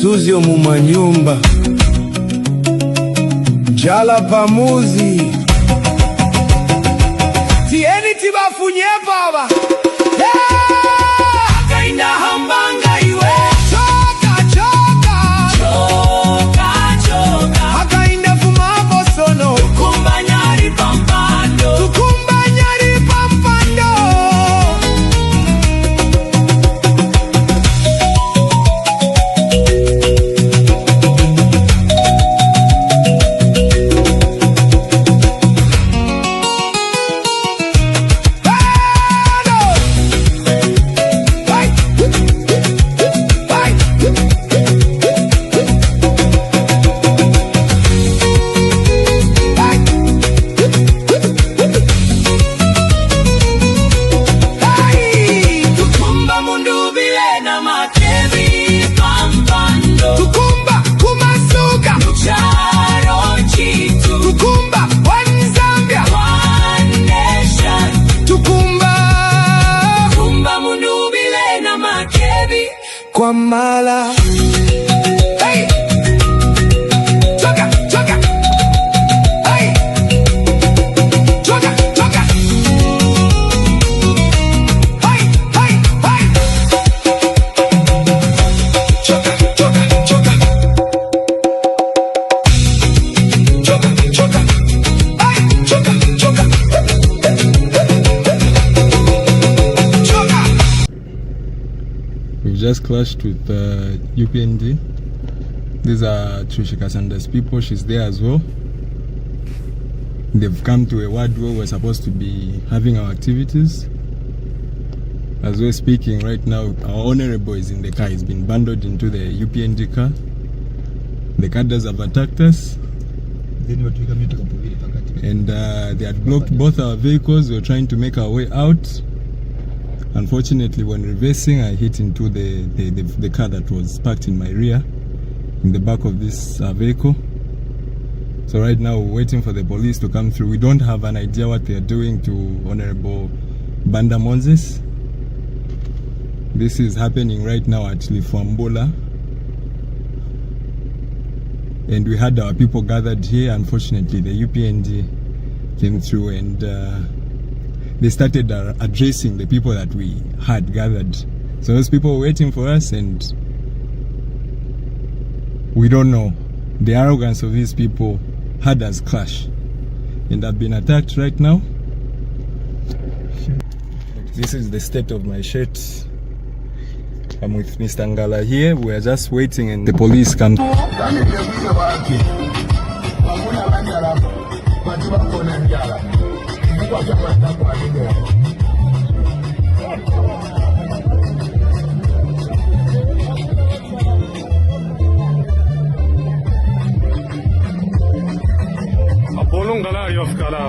Suzio mumanyumba Jala pamuzi Tieni tibafunye baba Akainda hambanga iwe Choka choka Choka choka Akainda fumabo sono Tukumba nyari pampando Tukumba nyari pampando Kwa mala hey choka choka hey choka choka hey hey hey choka choka choka choka choka hey choka choka choka. We've just clashed with UPND. These are Tricia Kasanda's people. She's there as well. They've come to a ward where we're supposed to be having our activities. As we're speaking right now, our honorable is in the car. He's been bundled into the UPND car. The cadres have attacked us. And they had blocked both our vehicles. We were trying to make our way out. Unfortunately, when reversing, I hit into the car that was parked in my rear, in the back of this vehicle. So right now, we're waiting for the police to come through. We don't have an idea what they are doing to Honorable Banda Moses. This is happening right now at Lifambola. And we had our people gathered here. Unfortunately, the UPND came through and they started addressing the people that we had gathered. So those people were waiting for us, and we don't know. The arrogance of these people had us clash, and I've been attacked right now. This is the state of my shirt. I'm with Mr. Ngala here. We are just waiting and the police come. Apollo Ngala Yofkala.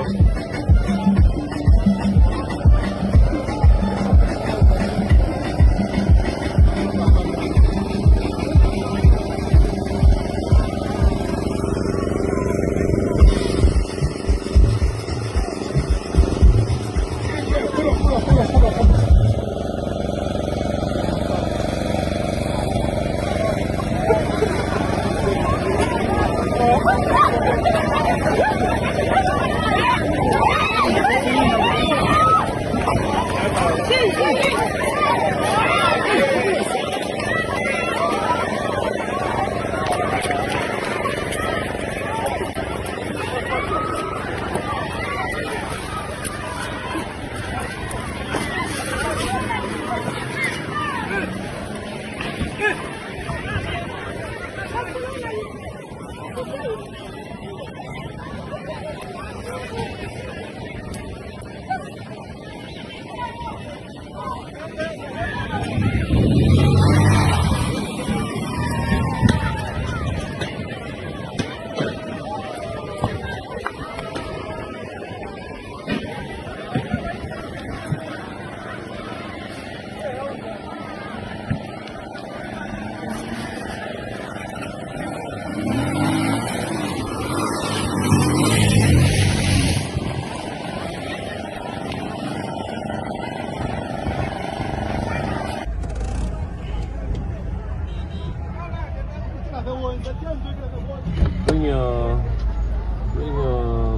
Bring your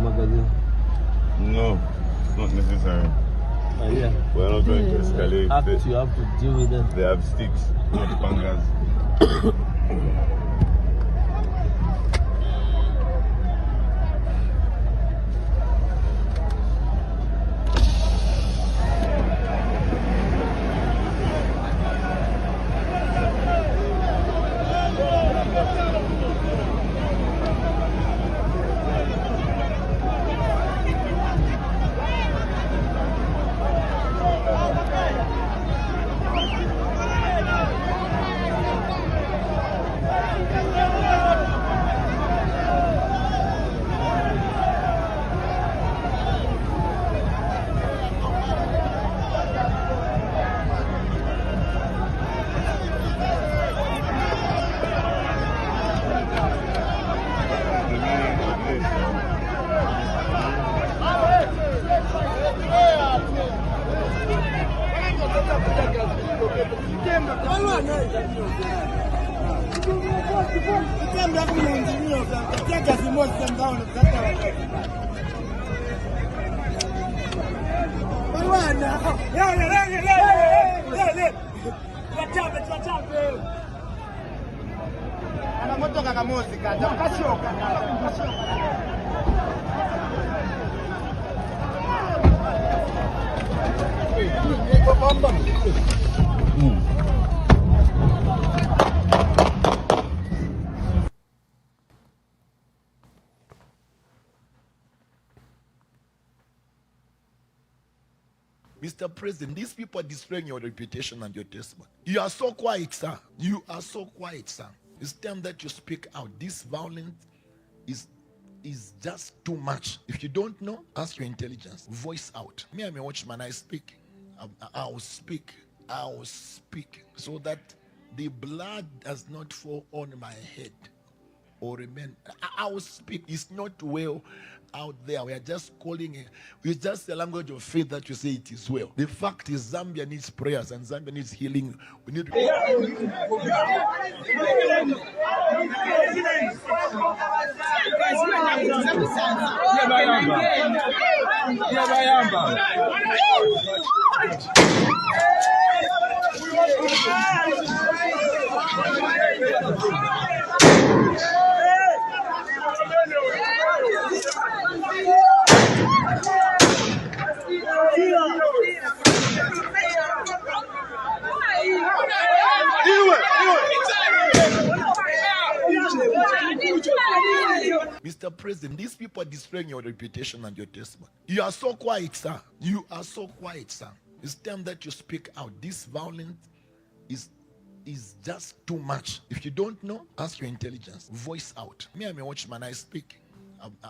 magazine. No, it's not necessary. Yeah. We're not going to escalate. You have to deal with them. They have sticks, not pangas. Mr. President, these people are destroying your reputation and your testimony. You are so quiet, sir. You are so quiet, sir. It's time that you speak out. This violence is just too much. If you don't know, ask your intelligence. Voice out. Me, I'm a watchman. I speak. I will speak. I will speak. So that the blood does not fall on my head or remain. I will speak. It's not well out there. We are just calling it. It's just the language of faith that you say it is well. The fact is Zambia needs prayers and Zambia needs healing. We need Mr. President, these people are destroying your reputation and your testimony. You are so quiet, sir. You are so quiet, sir. It's time that you speak out. This violence is just too much. If you don't know, ask your intelligence. Voice out. Me, I'm a watchman. I speak.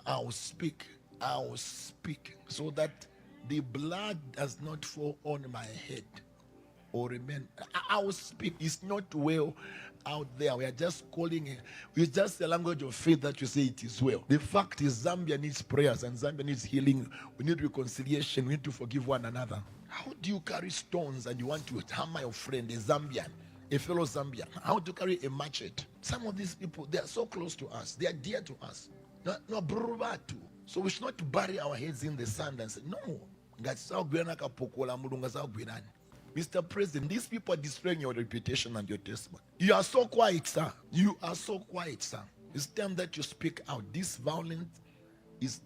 I will speak. I will speak. So that the blood does not fall on my head or remain. I will speak. It's not well out there. We are just calling it. It's just the language of faith that you say it is well. The fact is Zambia needs prayers and Zambia needs healing. We need reconciliation. We need to forgive one another. How do you carry stones and you want to hammer your friend, a Zambian, a fellow Zambian? How to carry a machete? Some of these people, they are so close to us. They are dear to us. No, so we should not bury our heads in the sand and say, no. Mr. President, these people are destroying your reputation and your testimony. You are so quiet, sir. You are so quiet, sir. It's time that you speak out. This violence is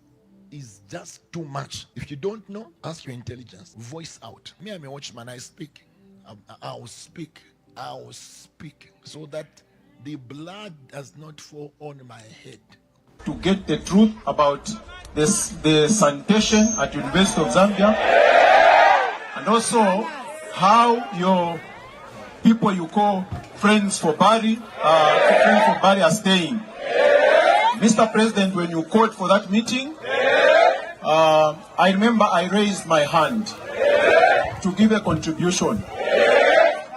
just too much. If you don't know, ask your intelligence. Voice out. Me, I'm a watchman. I speak. I will speak. I will speak. So that the blood does not fall on my head. To get the truth about the sanitation at University of Zambia, and also how your people you call friends for Barry are staying. Mr. President, when you called for that meeting, I remember I raised my hand to give a contribution.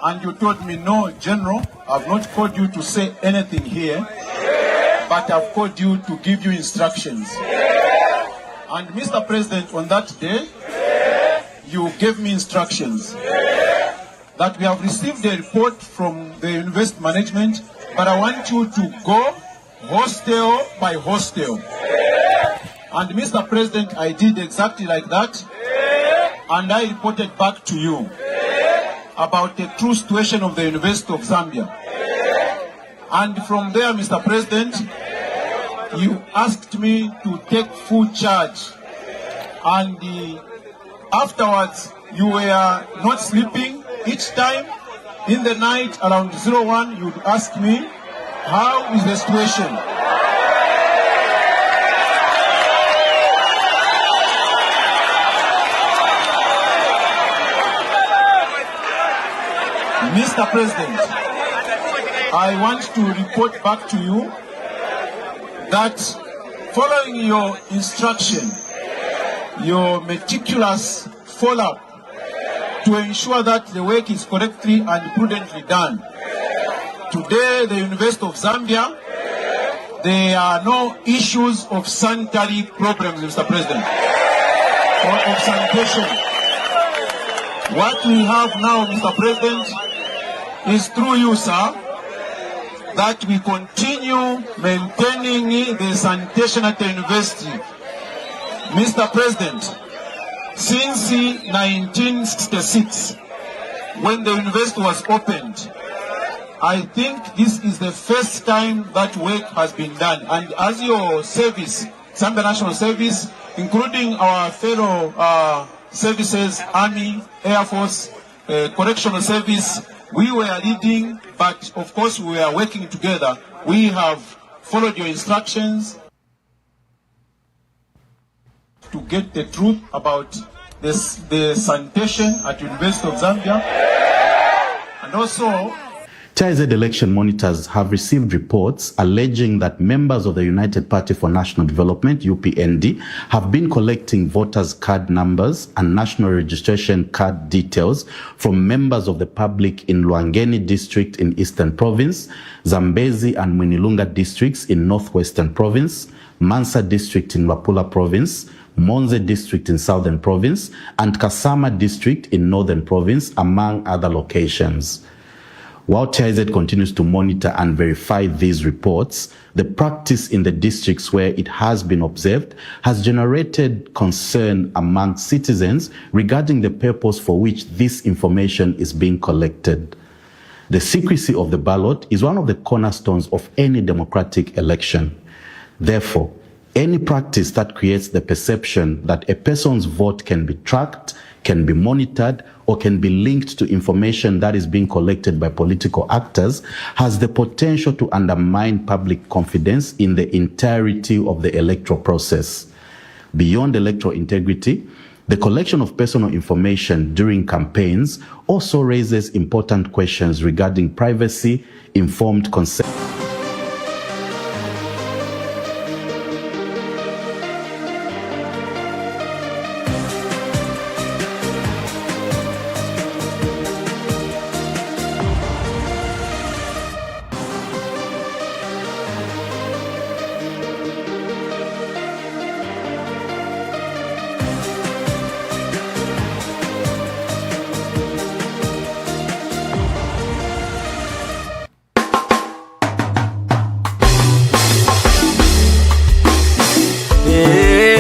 And you told me, no, General, I've not called you to say anything here, but I've called you to give you instructions. And Mr. President, on that day, you gave me instructions that we have received a report from the university management but I want you to go hostel by hostel. And Mr. President, I did exactly like that. And I reported back to you about the true situation of the University of Zambia. And from there, Mr. President, you asked me to take full charge. And afterwards, you were not sleeping. Each time in the night around 01, you'd ask me, how is the situation? Mr. President, I want to report back to you that following your instruction, your meticulous follow-up to ensure that the work is correctly and prudently done. Today, the University of Zambia, there are no issues of sanitary problems, Mr. President, or of sanitation. What we have now, Mr. President, is through you, sir, that we continue maintaining the sanitation at the university. Mr. President, since 1966, when the university was opened, I think this is the first time that work has been done. And as your service, Zambia National Service, including our fellow services, Army, Air Force, Correctional Service, we were leading, but of course we were working together. We have followed your instructions to get the truth about this, the sanitation at University of Zambia. And also, TIZ election monitors have received reports alleging that members of the United Party for National Development, UPND, have been collecting voters' card numbers and national registration card details from members of the public in Luangeni district in Eastern Province, Zambezi and Mwinilunga districts in Northwestern Province, Mansa district in Luapula Province, Monze district in Southern Province, and Kasama district in Northern Province, among other locations. While TIZ continues to monitor and verify these reports, the practice in the districts where it has been observed has generated concern among citizens regarding the purpose for which this information is being collected. The secrecy of the ballot is one of the cornerstones of any democratic election. Therefore, any practice that creates the perception that a person's vote can be tracked, can be monitored, or can be linked to information that is being collected by political actors has the potential to undermine public confidence in the entirety of the electoral process. Beyond electoral integrity, the collection of personal information during campaigns also raises important questions regarding privacy, informed consent.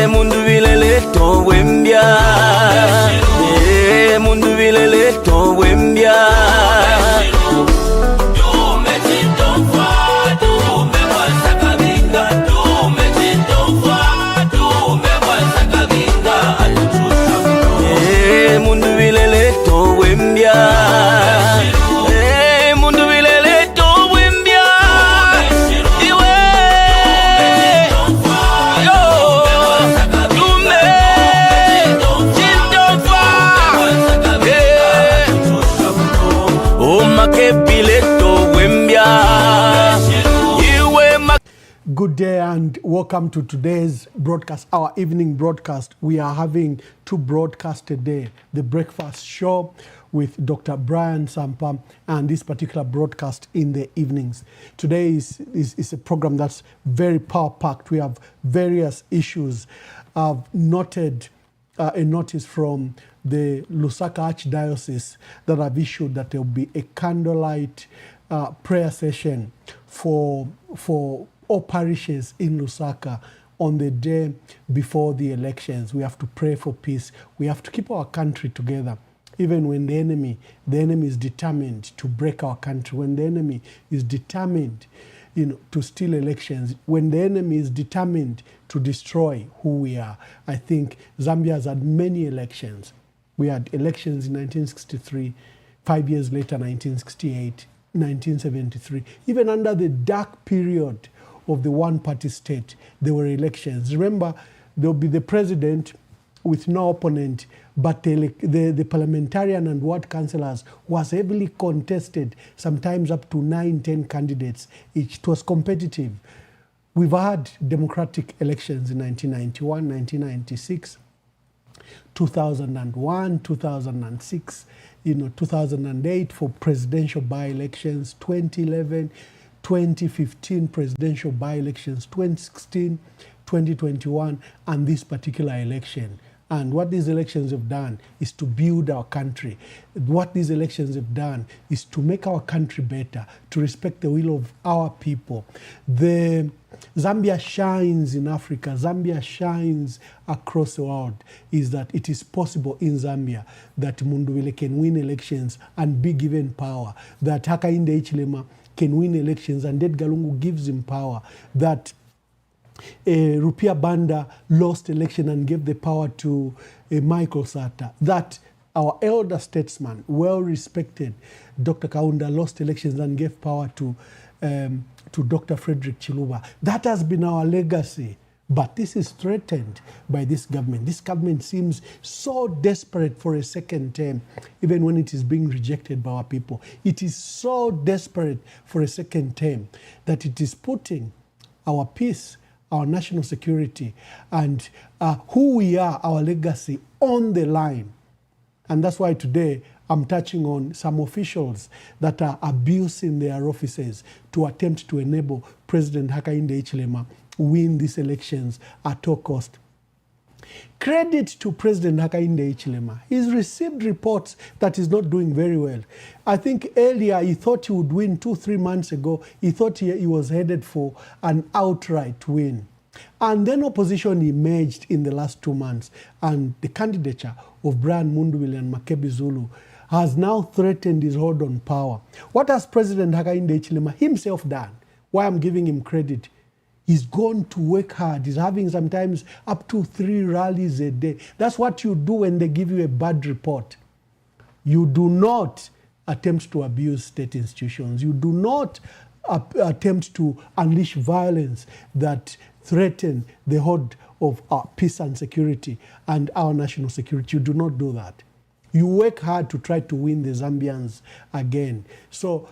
Mundu vilele to wembia, mundu vilele to wembia. Mundu vilele to wembia. Good day and welcome to today's broadcast, our evening broadcast. We are having two broadcasts today, the breakfast show with Dr. Brian Sampa and this particular broadcast in the evenings. Today is a program that's very power-packed. We have various issues. I've noted a notice from the Lusaka Archdiocese that I've issued that there will be a candlelight prayer session for all parishes in Lusaka on the day before the elections. We have to pray for peace. We have to keep our country together. Even when the enemy is determined to break our country, when the enemy is determined, to steal elections, when the enemy is determined to destroy who we are. I think Zambia has had many elections. We had elections in 1963, 5 years later, 1968, 1973. Even under the dark period of the one-party state, there were elections. Remember, there will be the president with no opponent, but the parliamentarian and ward councillors was heavily contested, sometimes up to 9-10 candidates each. It was competitive. We've had democratic elections in 1991, 1996, 2001, 2006, 2008 for presidential by-elections, 2011, 2015 presidential by-elections, 2016, 2021, and this particular election. And what these elections have done is to build our country. What these elections have done is to make our country better, to respect the will of our people. The Zambia shines in Africa, Zambia shines across the world, is that it is possible in Zambia that Mundubile can win elections and be given power, that Hakainde Hichilema can win elections and Edgar Lungu gives him power, that Rupia Banda lost election and gave the power to Michael Sata, that our elder statesman, well-respected Dr. Kaunda, lost elections and gave power to Dr. Frederick Chiluba. That has been our legacy. But this is threatened by this government. This government seems so desperate for a second term, even when it is being rejected by our people. It is so desperate for a second term that it is putting our peace, our national security, and who we are, our legacy, on the line. And that's why today I'm touching on some officials that are abusing their offices to attempt to enable President Hakainde Hichilema win these elections at all cost. Credit to President Hakainde Hichilema. He's received reports that he's not doing very well. I think earlier he thought he would win 2-3 months ago. He thought he was headed for an outright win. And then opposition emerged in the last 2 months, and the candidature of Brian Mundubile and Makebi Zulu has now threatened his hold on power. What has President Hakainde Hichilema himself done? Why I'm giving him credit? He's gone to work hard. He's having sometimes up to 3 rallies a day. That's what you do when they give you a bad report. You do not attempt to abuse state institutions. You do not attempt to unleash violence that threaten the hold of our peace and security and our national security. You do not do that. You work hard to try to win the Zambians again. So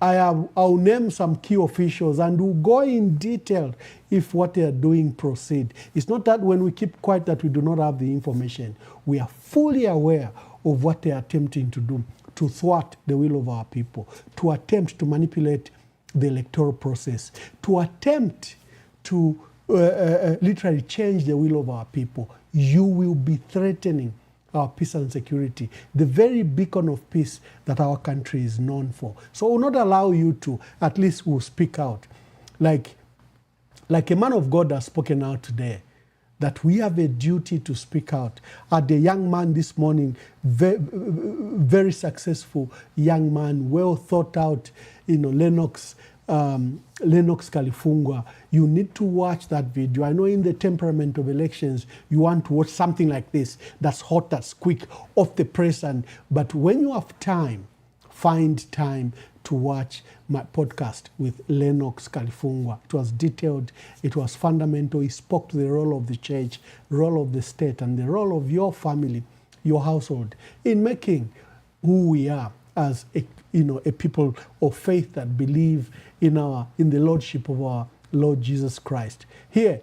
I'll name some key officials and we'll go in detail if what they are doing proceed. It's not that when we keep quiet that we do not have the information. We are fully aware of what they are attempting to do, to thwart the will of our people, to attempt to manipulate the electoral process, to attempt to literally change the will of our people. You will be threatening our peace and security, the very beacon of peace that our country is known for. So we'll not allow you to, at least we'll speak out. Like a man of God has spoken out today, that we have a duty to speak out. The young man this morning, very successful young man, well thought out, Lennox Kalifungwa. You need to watch that video. I know in the temperament of elections, you want to watch something like this, that's hot, that's quick, off the press. But when you have time, find time to watch my podcast with Lennox Kalifungwa. It was detailed, it was fundamental. He spoke to the role of the church, role of the state, and the role of your family, your household, in making who we are as a people of faith that believe in the Lordship of our Lord Jesus Christ. Here,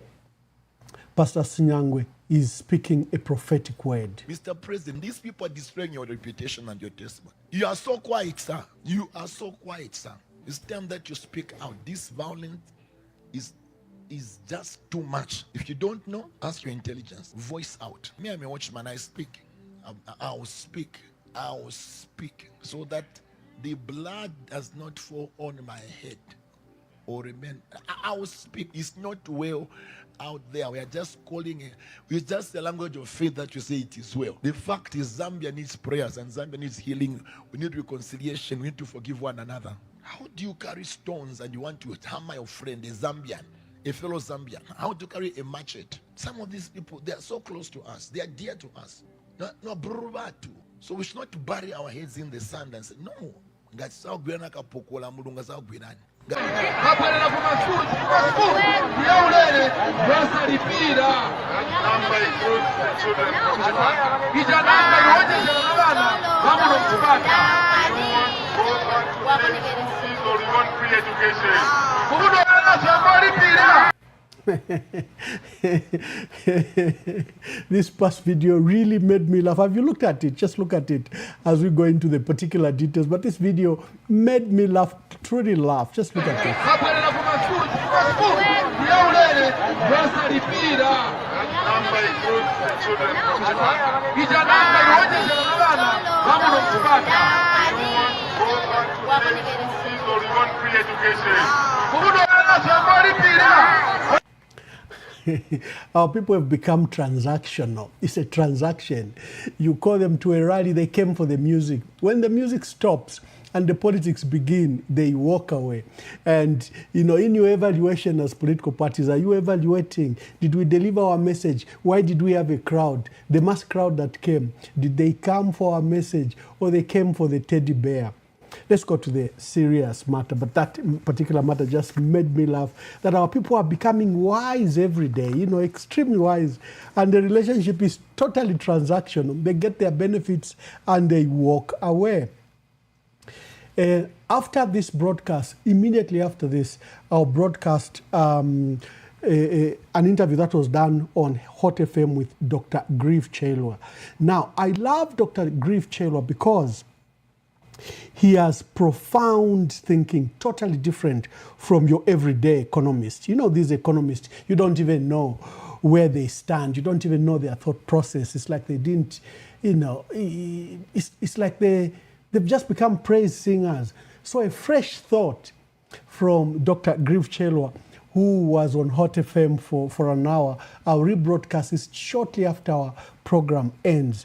Pastor Sinyangwe is speaking a prophetic word. Mr. President, these people are destroying your reputation and your testimony. You are so quiet, sir. You are so quiet, sir. It's time that you speak out. This violence is just too much. If you don't know, ask your intelligence. Voice out. Me, I'm a watchman. I speak. I will speak. I will speak so that the blood does not fall on my head or remain. I will speak. It's not well out there. We are just calling it. It's just the language of faith that you say it is well. The fact is, Zambia needs prayers and Zambia needs healing. We need reconciliation. We need to forgive one another. How do you carry stones and you want to hammer your friend, a Zambian, a fellow Zambian? How do you carry a machete? Some of these people, they are so close to us. They are dear to us. No, bruvatu. So we should not bury our heads in the sand and say, no. Hapana kumasuti ya ulele basa lipira namba ijanamba yote bana hapo ndo kupata we want free education. kubudo ana lipira. This past video really made me laugh. Have you looked at it? Just look at it as we go into the particular details. But this video made me laugh, truly laugh. Just look at it. We want free education. Our people have become transactional. It's a transaction. You call them to a rally, they came for the music. When the music stops and the politics begin, they walk away. And, you know, in your evaluation as political parties, are you evaluating, did we deliver our message? Why did we have a crowd? The mass crowd that came, did they come for our message or they came for the teddy bear? Let's go to the serious matter, but that particular matter just made me laugh, that our people are becoming wise every day, you know, extremely wise, and the relationship is totally transactional. They get their benefits and they walk away. After this broadcast, immediately after this, I'll broadcast an interview that was done on Hot FM with Dr. Grieve Chelwa. Now, I love Dr. Grieve Chelwa because he has profound thinking, totally different from your everyday economist. You know, these economists, you don't even know where they stand. You don't even know their thought process. It's like they didn't, you know, it's like they've just become praise singers. So a fresh thought from Dr. Grieve Chelwa, who was on Hot FM for an hour. I'll rebroadcast this shortly after our program ends.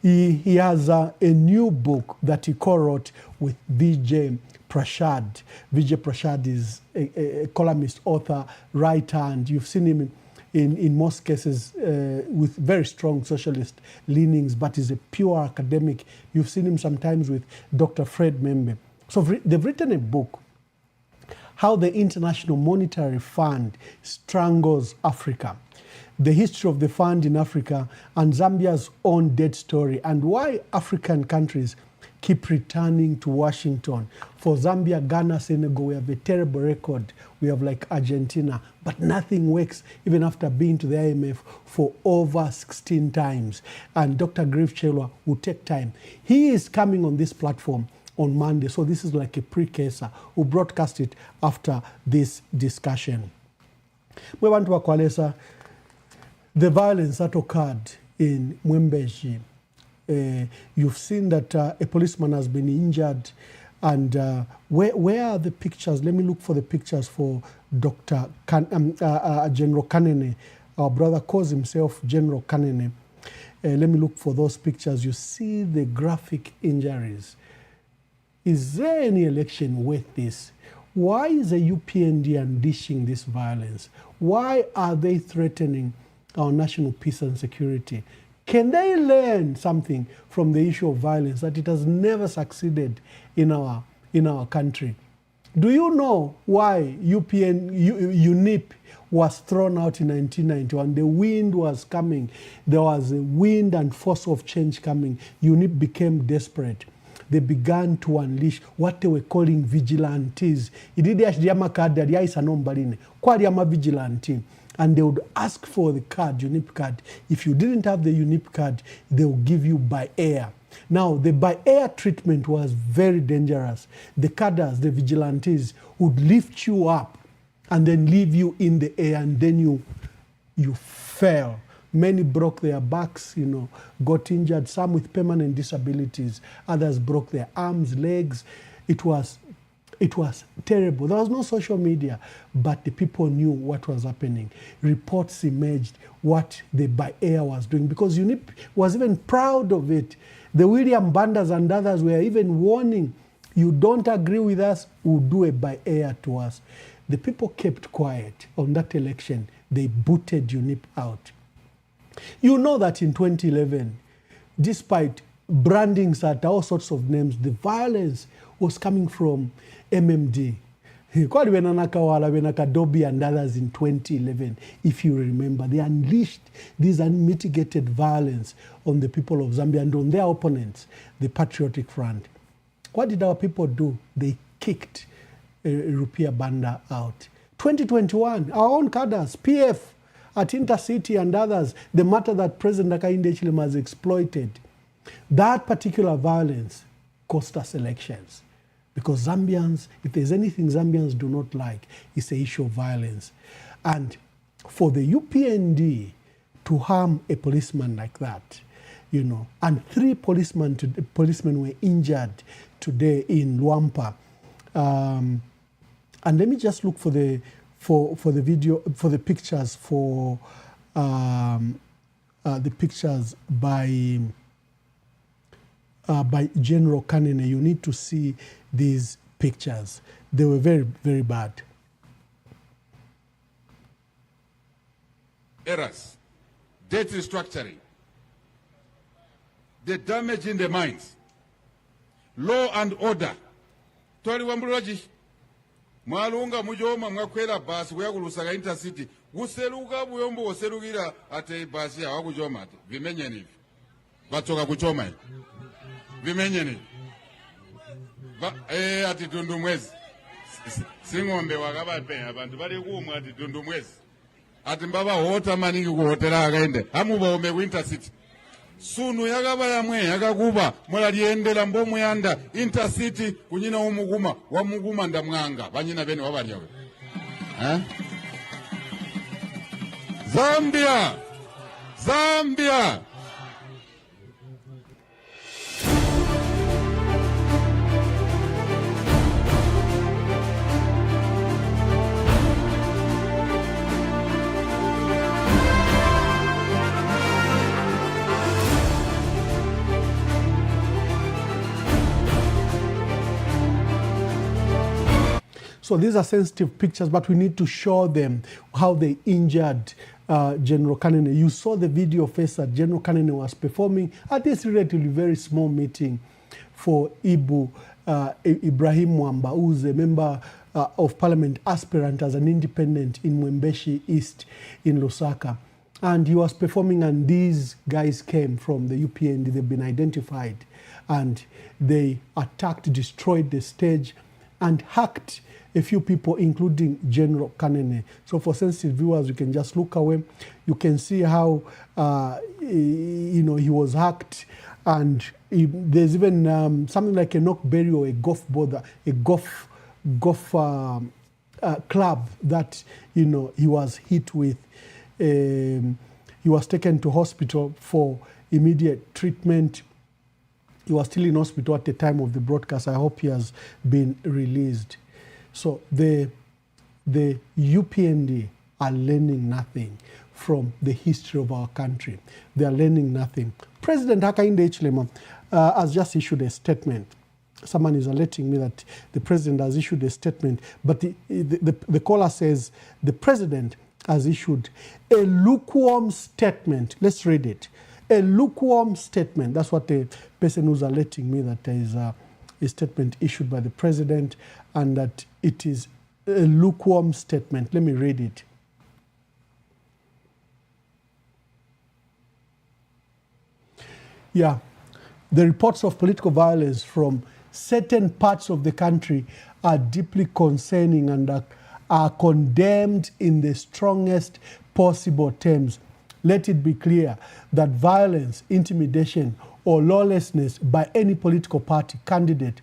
He has a new book that he co-wrote with Vijay Prashad. Vijay Prashad is a columnist, author, writer, and you've seen him in most cases with very strong socialist leanings, but is a pure academic. You've seen him sometimes with Dr. Fred Membe. So they've written a book, How the International Monetary Fund Strangles Africa. The history of the fund in Africa and Zambia's own debt story, and why African countries keep returning to Washington. For Zambia, Ghana, Senegal, we have a terrible record. We have like Argentina, but nothing works even after being to the IMF for over 16 times. And Dr. Grieve Chelwa will take time. He is coming on this platform on Monday, so this is like a precursor. We'll broadcast it after this discussion. We want to Kwalesa. The violence that occurred in Mwembeji, you've seen that a policeman has been injured, and where are the pictures? Let me look for the pictures for General Kanene. Our brother calls himself General Kanene. Let me look for those pictures. You see the graphic injuries. Is there any election worth this? Why is the UPND unleashing this violence? Why are they threatening our national peace and security? Can they learn something from the issue of violence, that it has never succeeded in our country? Do you know why UNIP was thrown out in 1991? The wind was coming. There was a wind and force of change coming. UNIP became desperate. They began to unleash what they were calling vigilantes. And they would ask for the card, UNIP card. If you didn't have the UNIP card, they will give you by air. Now, the by air treatment was very dangerous. The cadres, the vigilantes, would lift you up and then leave you in the air, and then you fell Many broke their backs, got injured, some with permanent disabilities. Others broke their arms, legs. It was terrible. There was no social media, but the people knew what was happening. Reports emerged what the by air was doing, because UNIP was even proud of it. The William Bandas and others were even warning, you don't agree with us, we'll do a by air to us. The people kept quiet on that election. They booted UNIP out. You know that in 2011, despite brandings at all sorts of names, the violence was coming from MMD. Kwali Nakawala, Kadobi and others in 2011, if you remember, they unleashed this unmitigated violence on the people of Zambia and on their opponents, the Patriotic Front. What did our people do? They kicked Rupia Banda out. 2021, our own cadres, PF, at Intercity and others, the matter that President Hakainde Hichilema has exploited, that particular violence cost us elections. Because Zambians, if there's anything Zambians do not like, it's the issue of violence. And for the UPND to harm a policeman like that, and 3 policemen were injured today in Luampa. And let me just look for the video, for the pictures, for the pictures by General Kanene. You need to see these pictures. They were very, very bad. Errors, debt restructuring, the damage in the mines, law and order. Twali wambulaji mwalunga mujoma mwakwera basi weyakulusaka Intercity guseruka buyombo oserukira ate basi awakujoma ate vimenye nivi batoka kuchoma hivi vimenye nivi ati tundumwezi singombe wakabape abantu bali kumwe ati tundumwezi ati mbaba hota maningi kuhotela akaende amubaombe ku Intercity sunu yakaba yamwe yakakuba mwalaliendela mbomu yanda Intercity kunyina umuguma wamuguma ndamwanga banyina bene wabalyawe Zambia So these are sensitive pictures, but we need to show them how they injured General Kanene. You saw the video face that General Kanene was performing at this relatively very small meeting for Ibu Ibrahim Mwamba, who's a member of parliament aspirant as an independent in Mwembeshi East in Lusaka. And he was performing, and these guys came from the UPND. They've been identified, and they attacked, destroyed the stage, and hacked a few people, including General Kanene. So for sensitive viewers, you can just look away. You can see how he was hacked, and there's even something like a knockberry or a golf ball, a golf club that he was hit with. He was taken to hospital for immediate treatment. He was still in hospital at the time of the broadcast. I hope he has been released. So the UPND are learning nothing from the history of our country. They are learning nothing. President Hakainde Hichilema has just issued a statement. Someone is alerting me that the president has issued a statement, but the caller says the president has issued a lukewarm statement. Let's read it. A lukewarm statement. That's what the person who's alerting me that there is a statement issued by the president and that it is a lukewarm statement. Let me read it. Yeah. The reports of political violence from certain parts of the country are deeply concerning and are condemned in the strongest possible terms. Let it be clear that violence, intimidation, or lawlessness by any political party, candidate,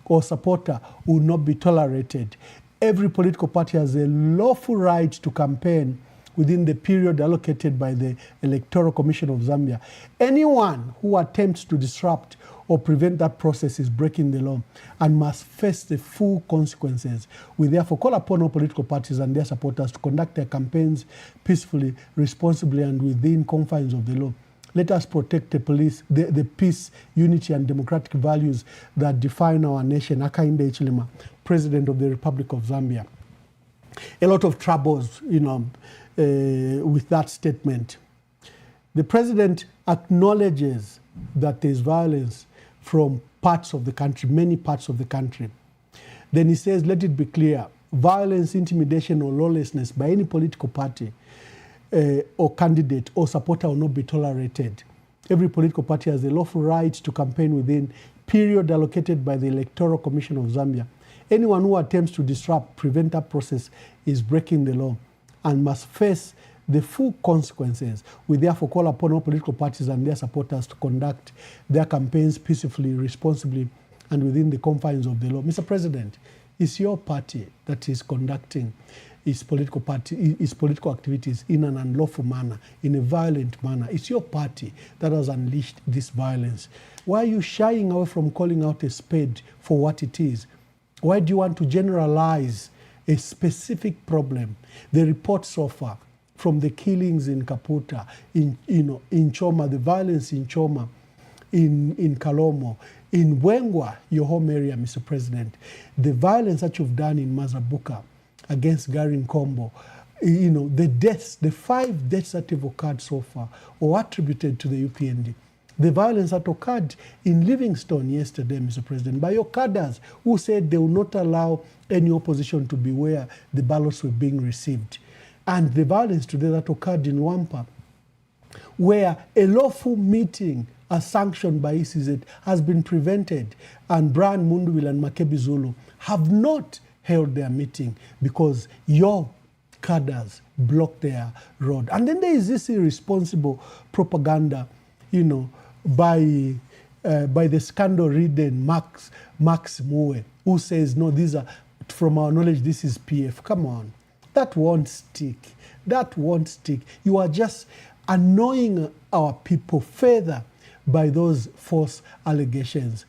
or supporter will not be tolerated. Every political party has a lawful right to campaign within the period allocated by the Electoral Commission of Zambia. Anyone who attempts to disrupt or prevent that process is breaking the law and must face the full consequences. We therefore call upon all political parties and their supporters to conduct their campaigns peacefully, responsibly, and within confines of the law. Let us protect the peace, unity, and democratic values that define our nation. Hakainde Hichilema, President of the Republic of Zambia. A lot of troubles, with that statement. The president acknowledges that there is violence from parts of the country, many parts of the country. Then he says, let it be clear, violence, intimidation, or lawlessness by any political party or candidate or supporter will not be tolerated. Every political party has the lawful right to campaign within period allocated by the Electoral Commission of Zambia. Anyone who attempts to disrupt, prevent that process is breaking the law and must face the full consequences. We therefore call upon all political parties and their supporters to conduct their campaigns peacefully, responsibly, and within the confines of the law. Mr. President, it's your party that is conducting its political activities in an unlawful manner, in a violent manner. It's your party that has unleashed this violence. Why are you shying away from calling out a spade for what it is? Why do you want to generalize a specific problem? The reports so far from the killings in Kaputa, in Choma, the violence in Choma, in Kalomo, in Wengwa, your home area, Mr. President, the violence that you've done in Mazabuka against Gary Nkombo, the deaths, the 5 deaths that have occurred so far, or attributed to the UPND. The violence that occurred in Livingstone yesterday, Mr. President, by your cadres who said they will not allow any opposition to be where the ballots were being received. And the violence today that occurred in Wampa, where a lawful meeting as sanctioned by ECZ has been prevented, and Brian Mundwil and Makebi Zulu have not held their meeting because your cadres blocked their road. And then there is this irresponsible propaganda, by the scandal-ridden Max Muwe, who says, no, these are, from our knowledge, this is PF. Come on. That won't stick. That won't stick. You are just annoying our people further by those false allegations.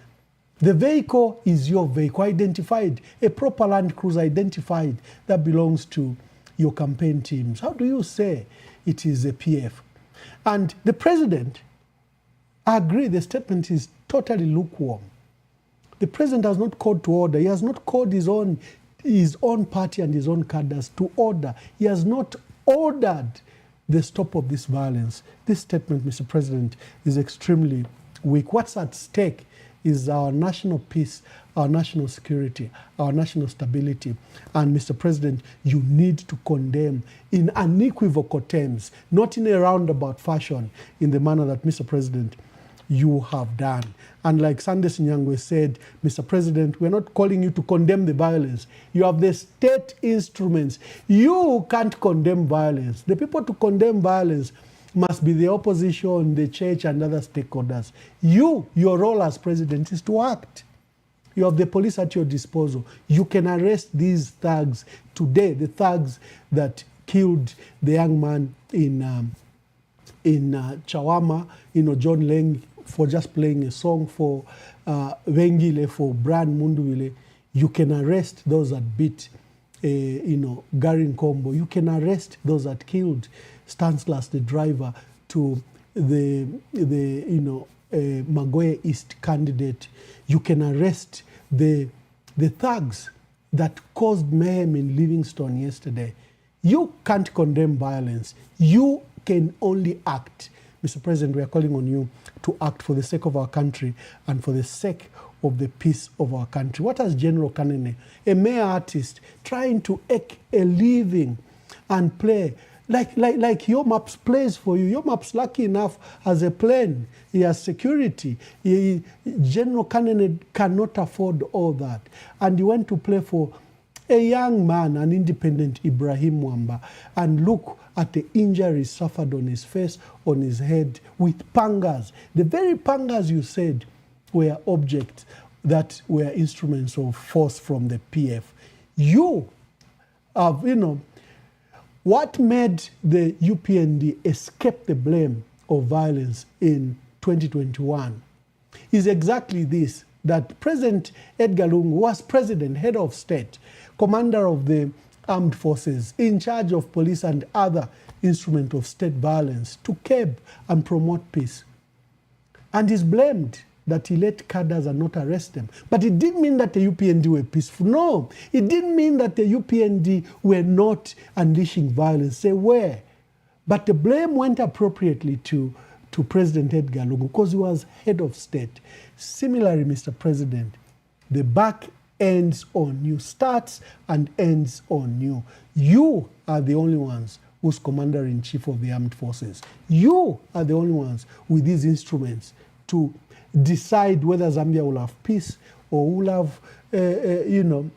The vehicle is your vehicle, identified, a proper Land Cruiser identified that belongs to your campaign teams. How do you say it is a PF? And the president, I agree, the statement is totally lukewarm. The president has not called to order. He has not called his own party and his own cadres to order. He has not ordered the stop of this violence. This statement, Mr. President, is extremely weak. What's at stake is our national peace, our national security, our national stability. And Mr. President, you need to condemn in unequivocal terms, not in a roundabout fashion, in the manner that, Mr. President, you have done. And like Sandes Nyangwe said, Mr. President, we're not calling you to condemn the violence. You have the state instruments. You can't condemn violence. The people to condemn violence must be the opposition, the church, and other stakeholders. Your role as president is to act. You have the police at your disposal. You can arrest these thugs today, the thugs that killed the young man in Chawama, John Leng, for just playing a song for Wengile, for Brian Mundwile. You can arrest those that beat, Gary Nkombo. You can arrest those that killed Stanislas, the driver, to the Magoye East candidate. You can arrest the thugs that caused mayhem in Livingstone yesterday. You can't condemn violence. You can only act. Mr. President, we are calling on you to act for the sake of our country and for the sake of the peace of our country. What has General Kanene, a mere artist, trying to eke a living and play like Yomaps plays for you? Yomaps, lucky enough, has a plane, he has security. General Kanene cannot afford all that. And he went to play for a young man, an independent Ibrahim Mwamba, and look at the injuries suffered on his face, on his head, with pangas. The very pangas you said were objects that were instruments of force from the PF. You have, What made the UPND escape the blame of violence in 2021 is exactly this, that President Edgar Lungu was president, head of state, commander of the armed forces, in charge of police and other instruments of state violence to curb and promote peace. And he's blamed that he let cadres and not arrest them. But it didn't mean that the UPND were peaceful. No, it didn't mean that the UPND were not unleashing violence. They were. But the blame went appropriately to President Edgar Lungu because he was head of state. Similarly, Mr. President, the buck ends on you, starts and ends on you. You are the only ones who's commander-in-chief of the armed forces. You are the only ones with these instruments to decide whether Zambia will have peace or will have,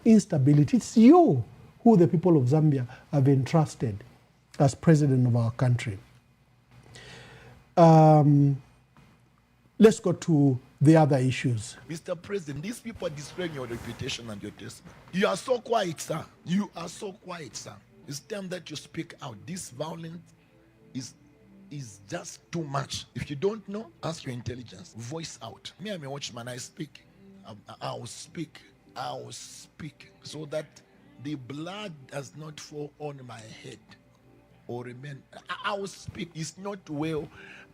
instability. It's you who the people of Zambia have entrusted as president of our country. Let's go to the other issues. Mr. President, these people are destroying your reputation and your testimony. You are so quiet, sir. You are so quiet, sir. It's time that you speak out. This violence is just too much. If you don't know, ask your intelligence. Voice out. Me, I'm a watchman. I speak. I will speak. I will speak so that the blood does not fall on my head or remain. I will speak. It's not well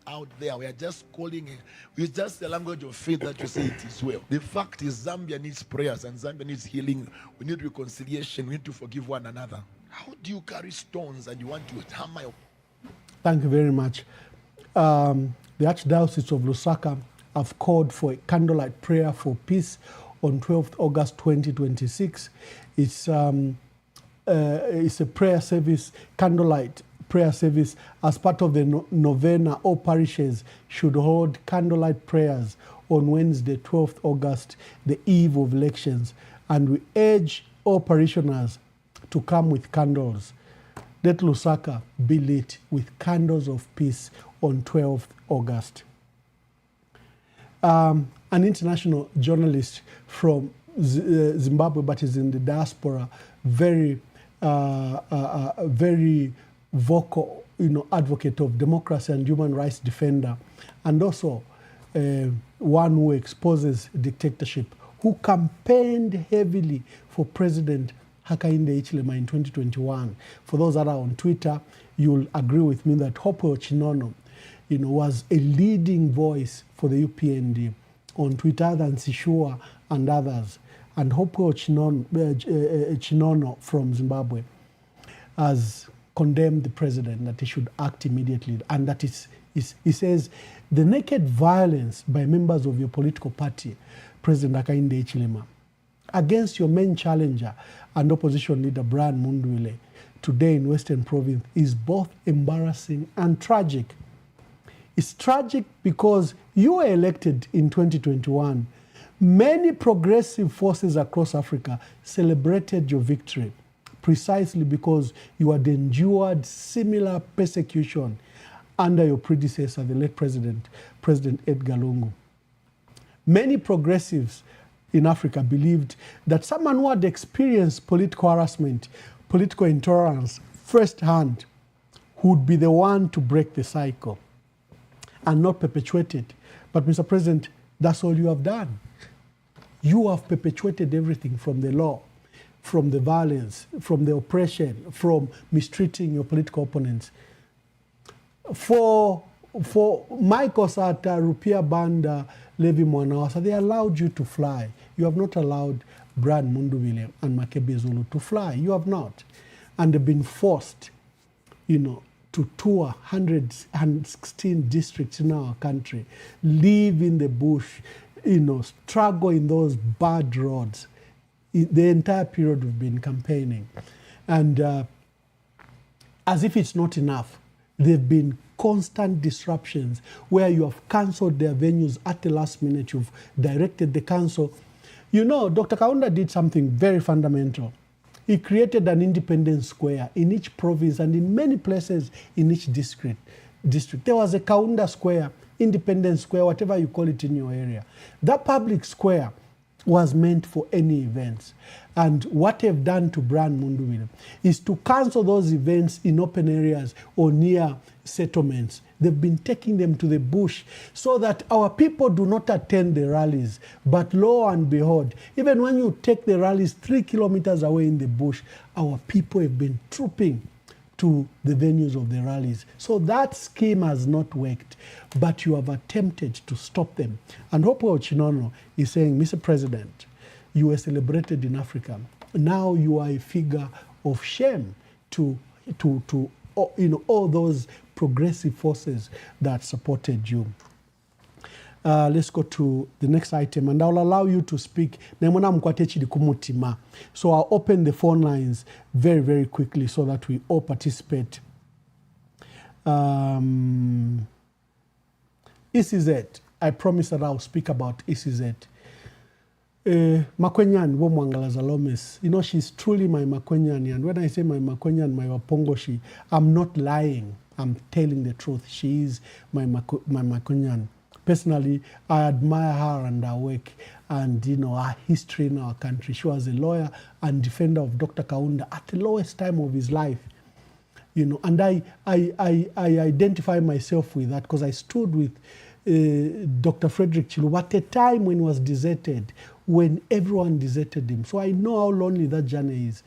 out there. We are just calling it. It's just the language of faith that you say it is well. The fact is Zambia needs prayers and Zambia needs healing. We need reconciliation. We need to forgive one another. How do you carry stones and you want to hammer your... Thank you very much. The Archdiocese of Lusaka have called for a candlelight prayer for peace on 12th August 2026. It's a prayer service, candlelight prayer service. As part of the novena, all parishes should hold candlelight prayers on Wednesday, 12th August, the eve of elections. And we urge all parishioners to come with candles. Let Lusaka be lit with candles of peace on 12th August. An international journalist from Zimbabwe, but is in the diaspora, very vocal, advocate of democracy and human rights defender, and also one who exposes dictatorship, who campaigned heavily for President Hakainde Hichilema in 2021. For those that are on Twitter, you'll agree with me that Hopewell Chinono, was a leading voice for the UPND on Twitter than Sishua and others. And Hopewell Chinono from Zimbabwe has condemned the president that he should act immediately, and that he says the naked violence by members of your political party, President Hakainde Hichilema, against your main challenger and opposition leader Brian Mundwile today in Western Province is both embarrassing and tragic. It's tragic because you were elected in 2021. Many progressive forces across Africa celebrated your victory precisely because you had endured similar persecution under your predecessor, the late President Edgar Lungu. Many progressives in Africa believed that someone who had experienced political harassment, political intolerance firsthand would be the one to break the cycle and not perpetuate it. But Mr. President, that's all you have done. You have perpetuated everything from the law, from the violence, from the oppression, from mistreating your political opponents. For Michael Sata, Rupia Banda, Levi Mwanawasa, they allowed you to fly. You have not allowed Brad Mundwile and Makebe Zulu to fly. You have not. And they've been forced, to tour 116 districts in our country, live in the bush, struggle in those bad roads. The entire period we've been campaigning. And as if it's not enough, there have been constant disruptions where you have cancelled their venues at the last minute. You've directed the council. Dr. Kaunda did something very fundamental. He created an independence square in each province and in many places in each district. There was a Kaunda Square, Independence Square, whatever you call it in your area. That public square was meant for any events. And what they've done to Brian Munduvile is to cancel those events in open areas or near settlements. They've been taking them to the bush so that our people do not attend the rallies. But lo and behold, even when you take the rallies 3 kilometers away in the bush, our people have been trooping to the venues of the rallies. So that scheme has not worked, but you have attempted to stop them. And Hope Ochinono is saying, Mr. President, you were celebrated in Africa. Now you are a figure of shame to all those progressive forces that supported you. Let's go to the next item, and I'll allow you to speak. So I'll open the phone lines very, very quickly so that we all participate. ECZ, I promise that I'll speak about ECZ. Makwenyan Womwangala Zalomes, you know, she's truly my Makwenyan, and when I say my Makwenyan, my Wapongoshi, I'm not lying, I'm telling the truth. She is my Makwenyan. Personally, I admire her and her work and, you know, her history in our country. She was a lawyer and defender of Dr. Kaunda at the lowest time of his life. You know, and I identify myself with that because I stood with Dr. Frederick Chiluba at a time when he was deserted, when everyone deserted him. So I know how lonely that journey is.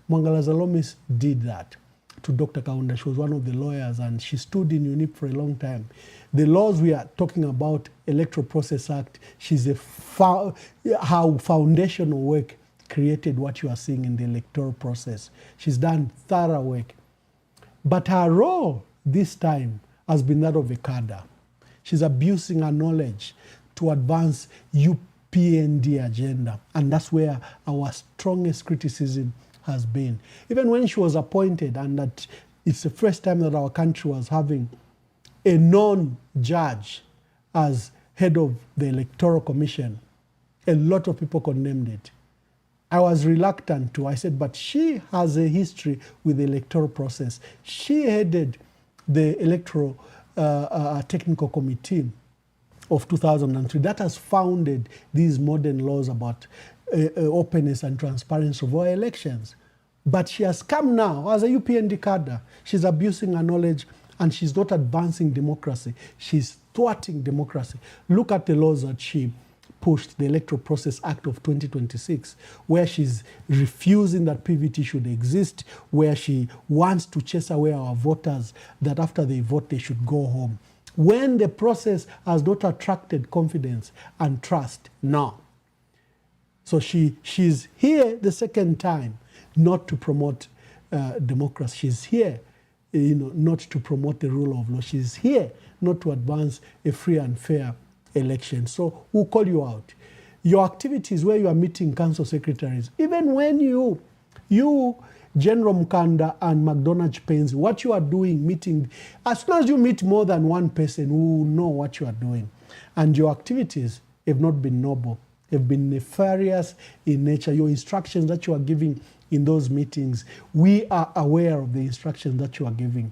Mwangala Zalomes did that to Dr. Kaunda. She was one of the lawyers and she stood in UNIP for a long time. The laws we are talking about, Electoral Process Act, she's how foundational work created what you are seeing in the electoral process. She's done thorough work. But her role this time has been that of a cadre. She's abusing her knowledge to advance UPND agenda. And that's where our strongest criticism has been. Even when she was appointed, and that it's the first time that our country was having a non-judge as head of the Electoral Commission, a lot of people condemned it. I was reluctant to. I said, but she has a history with the electoral process. She headed the Electoral Technical Committee of 2003. That has founded these modern laws about openness and transparency of our elections. But she has come now as a UPND cadre. She's abusing her knowledge and she's not advancing democracy. She's thwarting democracy. Look at the laws that she pushed, the Electoral Process Act of 2026, where she's refusing that PVT should exist, where she wants to chase away our voters, that after they vote, they should go home. When the process has not attracted confidence and trust, no. So she's here the second time not to promote democracy. She's here, you know, not to promote the rule of law. She's here not to advance a free and fair election. So we'll call you out. Your activities where you are meeting council secretaries, even when you General Mkanda and McDonald Paynes, what you are doing, meeting, as soon as you meet more than one person who know what you are doing, and your activities have not been noble, have been nefarious in nature. Your instructions that you are giving in those meetings, we are aware of the instructions that you are giving.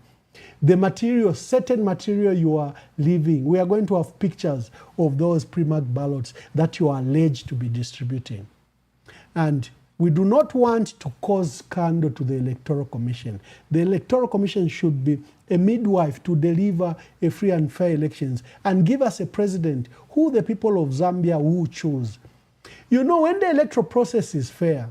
The material, certain material you are leaving, we are going to have pictures of those pre-marked ballots that you are alleged to be distributing. And we do not want to cause scandal to the Electoral Commission. The Electoral Commission should be a midwife to deliver a free and fair elections and give us a president who the people of Zambia will choose. You know, when the electoral process is fair,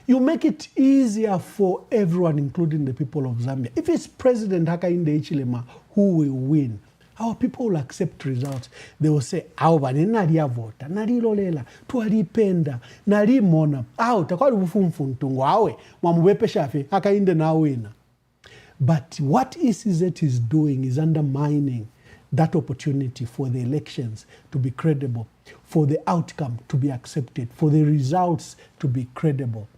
you make it easier for everyone, including the people of Zambia. If it's President Hakainde Hichilema who will win, our people will accept results. They will say, "Aubani nari vota, nari lolela, tualipenda, nari mona, takwali bufumfuntungu awe, mwamubepe shafe, Hakainde na wina." But what ECZ is doing is undermining that opportunity for the elections to be credible, for the outcome to be accepted, for the results to be credible.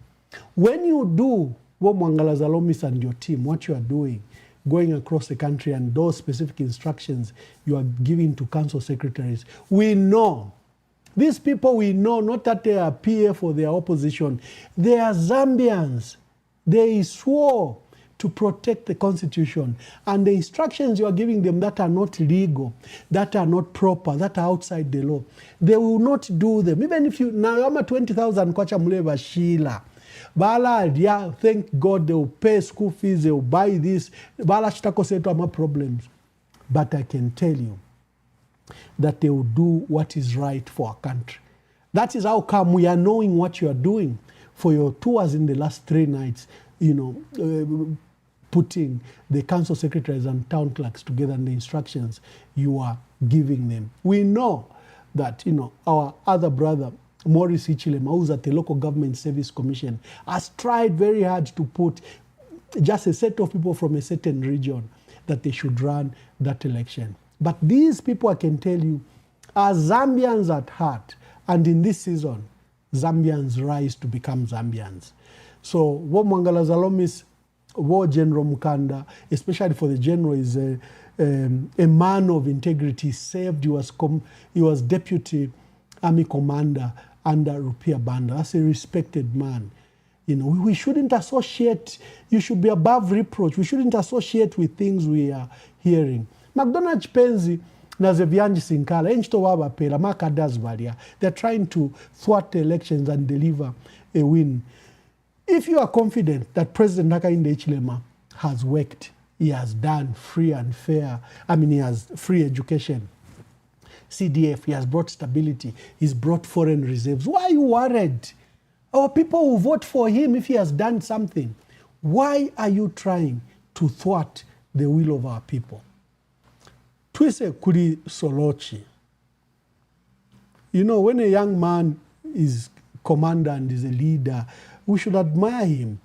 When you do what Mwangala Zalomes and your team, what you are doing, going across the country and those specific instructions you are giving to council secretaries, we know, these people we know, not that they are PA for their opposition, they are Zambians. They swore to protect the constitution. And the instructions you are giving them that are not legal, that are not proper, that are outside the law, they will not do them. Even if you, now I'm 20,000 kwacha muleva Sheila. Bala, yeah, thank God they will pay school fees, they will buy this. Bala chitako setu ama problems. But I can tell you that they will do what is right for our country. That is how come we are knowing what you are doing for your tours in the last 3 nights, putting the council secretaries and town clerks together and the instructions you are giving them. We know that, our other brother, Maurice Hichilema, who's at the Local Government Service Commission, has tried very hard to put just a set of people from a certain region that they should run that election. But these people, I can tell you, are Zambians at heart. And in this season, Zambians rise to become Zambians. So, what Mwangala Zalomis, War General Mukanda, especially for the general, is a man of integrity. He served, he was deputy army commander under Rupia Banda. That's a respected man. We shouldn't associate, you should be above reproach. We shouldn't associate with things we are hearing. McDonald Chipenzi, Nazevianji Sinkala, Enchitowaba Pela, Makadas Valia, they're trying to thwart the elections and deliver a win. If you are confident that President Hakainde Hichilema has worked, he has done free and fair, he has free education, CDF, he has brought stability, he's brought foreign reserves. Why are you worried? Our people will vote for him if he has done something. Why are you trying to thwart the will of our people? Twise Kuri Solochi. When a young man is commander and is a leader, we should admire him.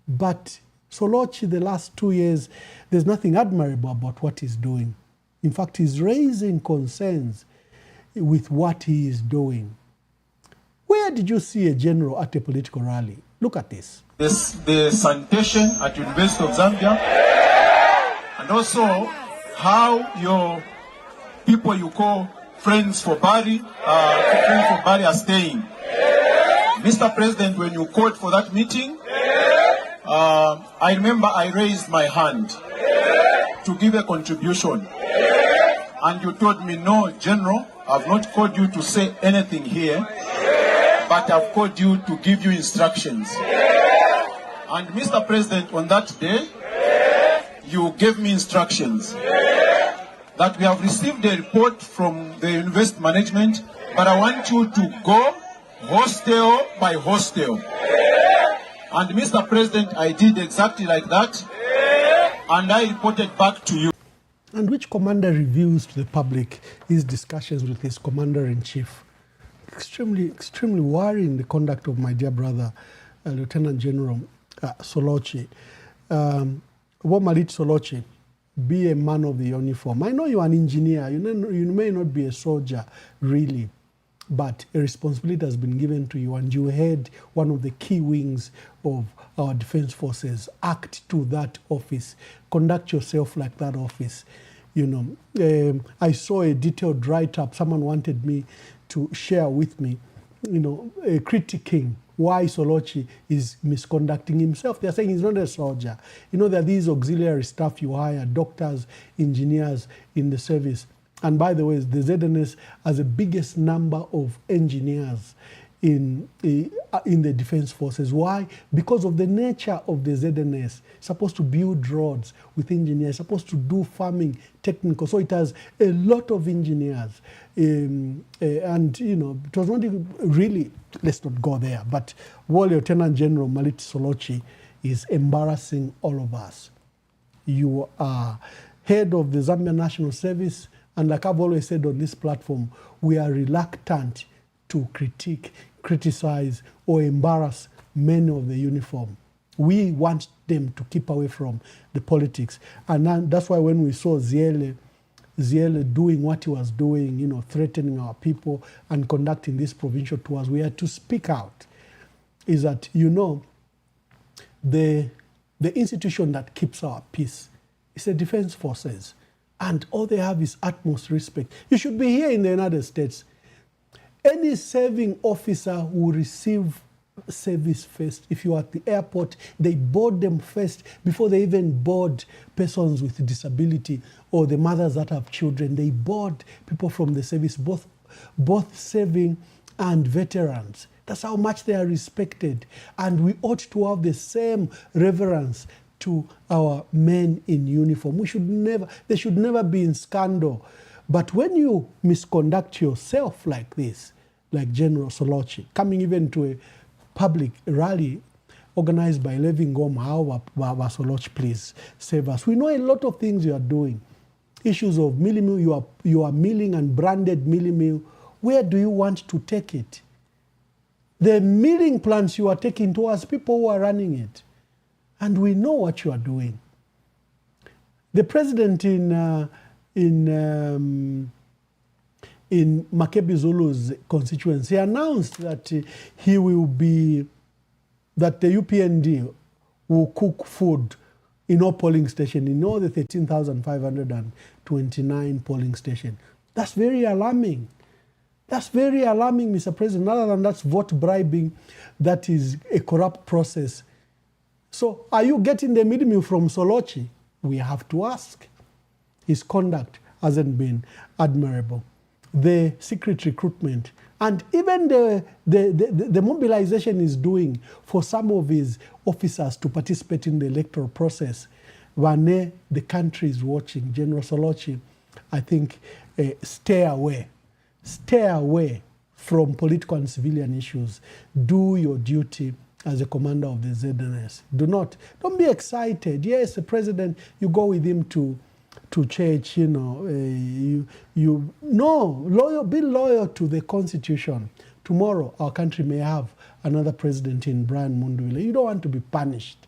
But Solochi, the last 2 years, there's nothing admirable about what he's doing. In fact, he's raising concerns with what he is doing. Where did you see a general at a political rally? Look at this. The sanitation at University of Zambia, and also how your people you call friends for Bari are staying. Mr. President, when you called for that meeting, I remember I raised my hand to give a contribution. And you told me, no, General, I've not called you to say anything here, but I've called you to give you instructions. And Mr. President, on that day, you gave me instructions that we have received a report from the university management, but I want you to go hostel by hostel. And Mr. President, I did exactly like that, and I reported back to you. And which commander reveals to the public his discussions with his commander-in-chief? Extremely, extremely worrying, the conduct of my dear brother, Lieutenant General Solochi. Womalit Solochi, be a man of the uniform. I know you're an engineer. You may not be a soldier, really. But a responsibility has been given to you, and you head one of the key wings of our defense forces. Act to that office. Conduct yourself like that office. I saw a detailed write-up. Someone wanted me to share with me, critiquing why Solochi is misconducting himself. They're saying he's not a soldier. There are these auxiliary staff you hire, doctors, engineers in the service. And by the way, the ZNS has the biggest number of engineers in the defense forces. Why? Because of the nature of the ZNS. It's supposed to build roads with engineers, supposed to do farming technical. So it has a lot of engineers. And, it was not really, let's not go there, but what Lieutenant General Malit Solochi is embarrassing all of us. You are head of the Zambia National Service, and like I've always said on this platform, we are reluctant to criticize, or embarrass men of the uniform. We want them to keep away from the politics. And that's why when we saw Ziele doing what he was doing, threatening our people and conducting these provincial tours, we had to speak out. Is that, the institution that keeps our peace is the defense forces. And all they have is utmost respect. You should be here in the United States. Any serving officer who receive service first. If you're at the airport, they board them first before they even board persons with disability or the mothers that have children. They board people from the service, both serving and veterans. That's how much they are respected. And we ought to have the same reverence to our men in uniform. They should never be in scandal. But when you misconduct yourself like this, like General Solochi, coming even to a public rally organized by Levi Ngoma, how Solochi, please save us. We know a lot of things you are doing. Issues of Millie Meal, you are milling and branded Millie Meal. Where do you want to take it? The milling plants you are taking towards people who are running it. And we know what you are doing. The president in Makebi Zulu's constituency announced that he will be, that the UPND will cook food in all polling stations, in all the 13,529 polling stations. That's very alarming. That's very alarming, Mr. President. Other than that's vote bribing, that is a corrupt process. So are you getting the meal from Solochi? We have to ask. His conduct hasn't been admirable. The secret recruitment and even the mobilization he's doing for some of his officers to participate in the electoral process, when the country is watching, General Solochi, I think, stay away. Stay away from political and civilian issues. Do your duty as a commander of the ZNS. Don't be excited. Yes, the president, you go with him to church, be loyal to the Constitution. Tomorrow, our country may have another president in Brian Mundubile. You don't want to be punished.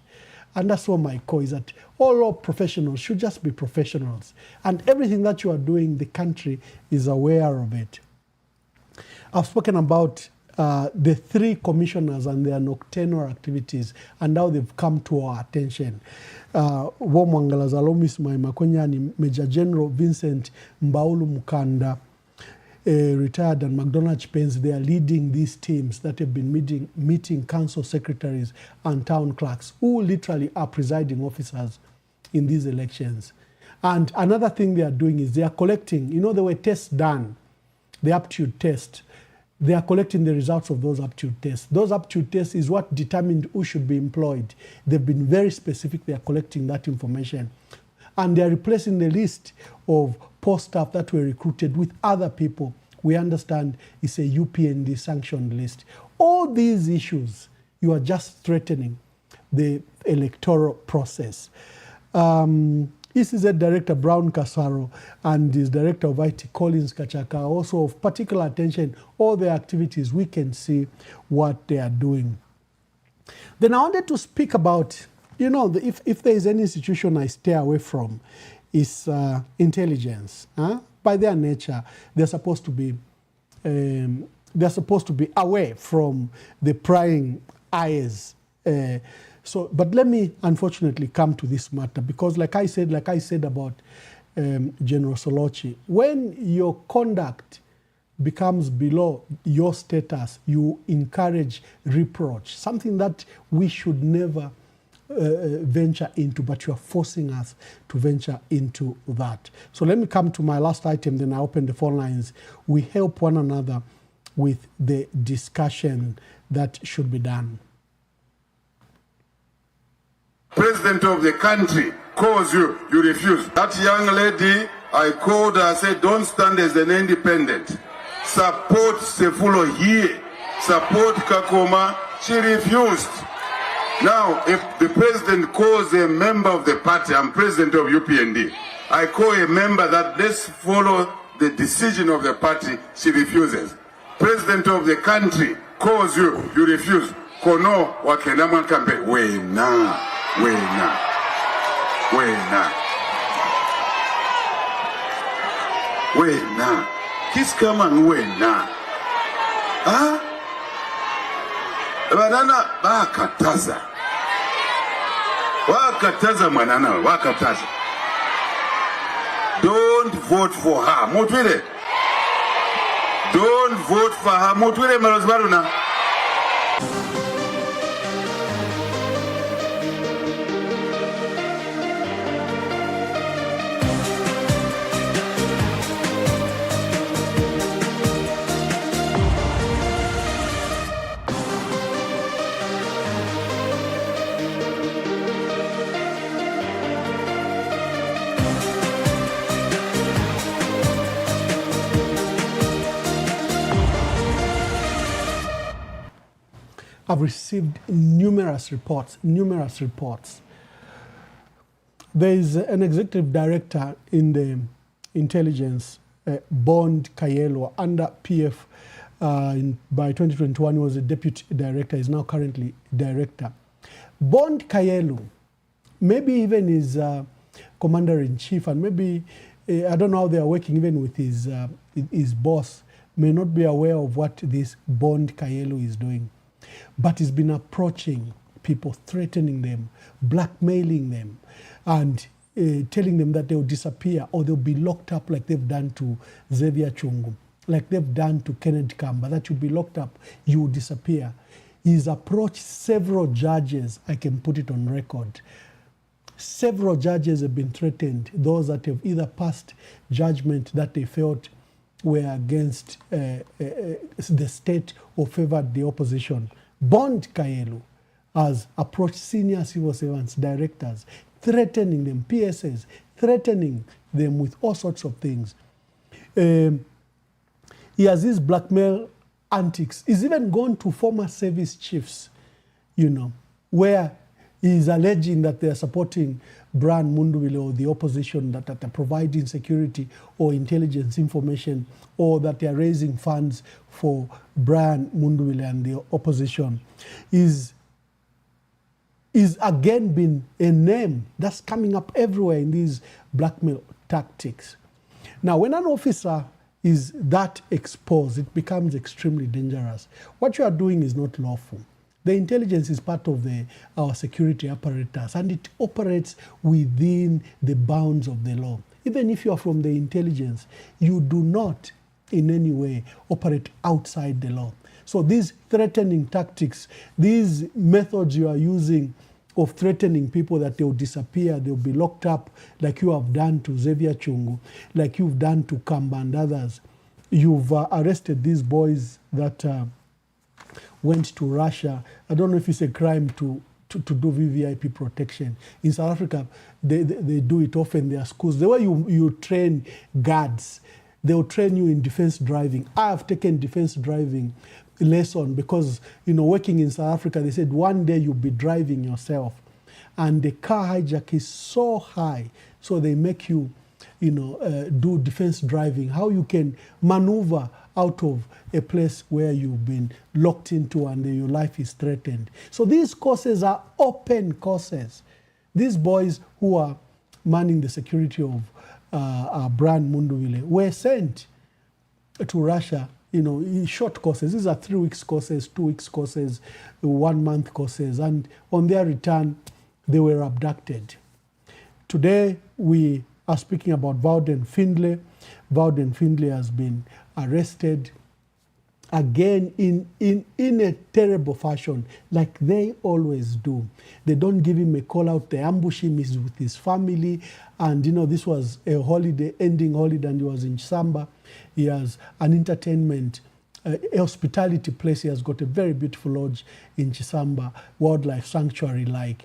And that's what my call is, that all professionals should just be professionals. And everything that you are doing, the country is aware of it. I've spoken about the three commissioners and their nocturnal activities and how they've come to our attention. Womwangala Zalomis Makonyani, Major General Vincent Mbaulu Mukanda, retired, and McDonald Pence, they are leading these teams that have been meeting council secretaries and town clerks, who literally are presiding officers in these elections. And another thing they are doing is they are collecting, there were tests done, the aptitude test. They are collecting the results of those aptitude tests. Those aptitude tests is what determined who should be employed. They've been very specific. They are collecting that information. And they are replacing the list of post staff that were recruited with other people. We understand it's a UPND sanctioned list. All these issues, you are just threatening the electoral process. ECZ Director Brown Kasaro and his Director of IT Collins Kachaka are also of particular attention. All their activities, we can see what they are doing. Then I wanted to speak about, if there is any institution I stay away from, is intelligence. By their nature, they're supposed to be away from the prying eyes. But let me unfortunately come to this matter, because like I said about General Solochi, when your conduct becomes below your status, you encourage reproach, something that we should never venture into, but you are forcing us to venture into that. So let me come to my last item, then I open the phone lines. We help one another with the discussion that should be done. President of the country calls you, you refuse. That young lady, I called her, I said, don't stand as an independent. Support Sefulo here. Support Kakoma. She refused. Now, if the president calls a member of the party, I'm president of UPND, I call a member that let's follow the decision of the party, she refuses. President of the country calls you, you refuse. Kono wakenda mwakambe, wena. Kiskaman wena. Banana wakataza. Wakataza manana, wakataza. Don't vote for her. Mutwile. Don't vote for her. Mutwile Marozbaruna. have received numerous reports. There is an executive director in the intelligence, Bond Kayelo, under PF. By 2021, he was a deputy director. He's now currently director. Bond Kayelo, maybe even his commander-in-chief, and maybe, I don't know how they are working even with his boss, may not be aware of what this Bond Kayelo is doing. But he's been approaching people, threatening them, blackmailing them, and telling them that they'll disappear or they'll be locked up like they've done to Xavier Chungu, like they've done to Kenneth Kamba, that you'll be locked up, you will disappear. He's approached several judges, I can put it on record. Several judges have been threatened, those that have either passed judgment that they felt were against the state or favored the opposition. Bond Kayelo has approached senior civil servants, directors, threatening them, PSS, threatening them with all sorts of things. He has these blackmail antics. He's even gone to former service chiefs, you know, where he's alleging that they're supporting Brian Mundubile or the opposition, that are providing security or intelligence information, or that they are raising funds for Brian Mundubile and the opposition. Is again been a name that's coming up everywhere in these blackmail tactics. Now, when an officer is that exposed, it becomes extremely dangerous. What you are doing is not lawful. The intelligence is part of our security apparatus, and it operates within the bounds of the law. Even if you are from the intelligence, you do not in any way operate outside the law. So these threatening tactics, these methods you are using of threatening people that they'll disappear, they'll be locked up, like you have done to Xavier Chungu, like you've done to Kamba and others. You've arrested these boys that went to Russia. I don't know if it's a crime to do VVIP protection. In South Africa, they do it often. There are schools. The way you train guards, they'll train you in defense driving. I have taken defense driving lesson because, you know, working in South Africa, they said one day you'll be driving yourself and the car hijack is so high, so they make you, you know, do defense driving, how you can maneuver out of a place where you've been locked into and your life is threatened. So these courses are open courses. These boys who are manning the security of Brian Mundubile were sent to Russia, you know, in short courses. These are 3 weeks courses, 2 weeks courses, 1 month courses, and on their return, they were abducted. Today, we are speaking about Vauden Findlay. Vauden Findlay has been arrested again in a terrible fashion, like they always do. They don't give him a call out, they ambush him, he's with his family, and you know, this was a holiday, ending holiday, and he was in Chisamba. He has an entertainment, a hospitality place. He has got a very beautiful lodge in Chisamba, wildlife sanctuary like,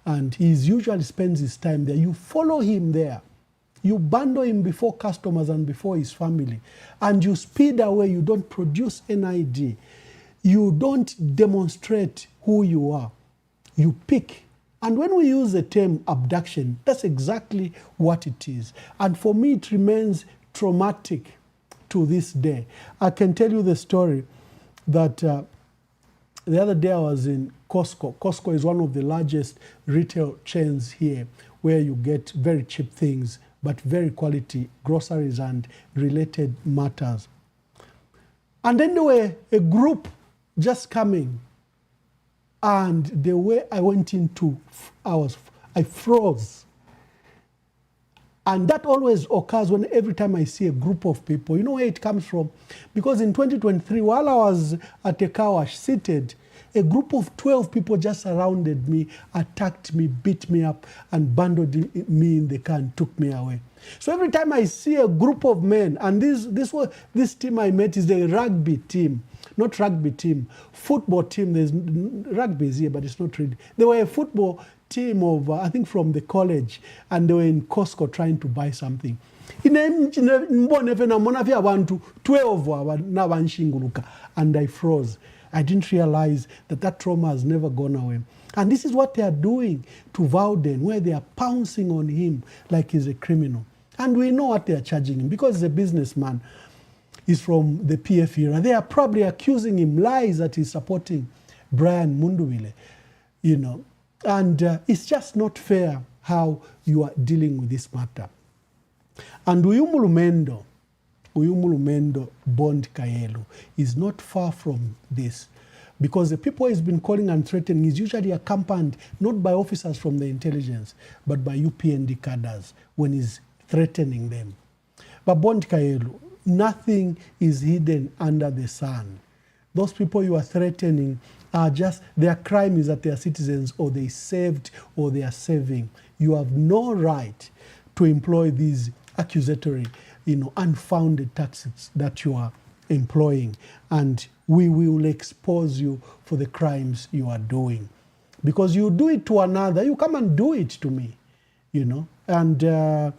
and he usually spends his time there. You follow him there. You bundle him before customers and before his family, and you speed away. You don't produce an ID. You don't demonstrate who you are. You pick. And when we use the term abduction, that's exactly what it is. And for me, it remains traumatic to this day. I can tell you the story that the other day I was in Costco. Costco is one of the largest retail chains here, where you get very cheap things, but very quality groceries and related matters. And then there were a group just coming, and the way I went into, I froze. And that always occurs when every time I see a group of people. You know where it comes from? Because in 2023, while I was at a car wash seated, a group of 12 people just surrounded me, attacked me, beat me up, and bundled me in the car and took me away. So every time I see a group of men, and this team I met is a rugby team, not rugby team, football team. There's rugby is here, but it's not really. They were a football team of, I think, from the college, and they were in Costco trying to buy something. And I froze. I didn't realize that that trauma has never gone away. And this is what they are doing to Vauden, where they are pouncing on him like he's a criminal. And we know what they are charging him because he's a businessman. He's from the PF era. They are probably accusing him lies that he's supporting Brian Mundubile, you know. And it's just not fair how you are dealing with this matter. And Uyumulumendo Bond Kayelu is not far from this, because the people he's been calling and threatening is usually accompanied not by officers from the intelligence, but by UPND cadres when he's threatening them. But Bond Kayelu, nothing is hidden under the sun. Those people you are threatening are just, their crime is that they are citizens, or they saved, or they are saving. You have no right to employ these accusatory, unfounded tactics that you are employing. And we will expose you for the crimes you are doing. Because you do it to another, you come and do it to me, And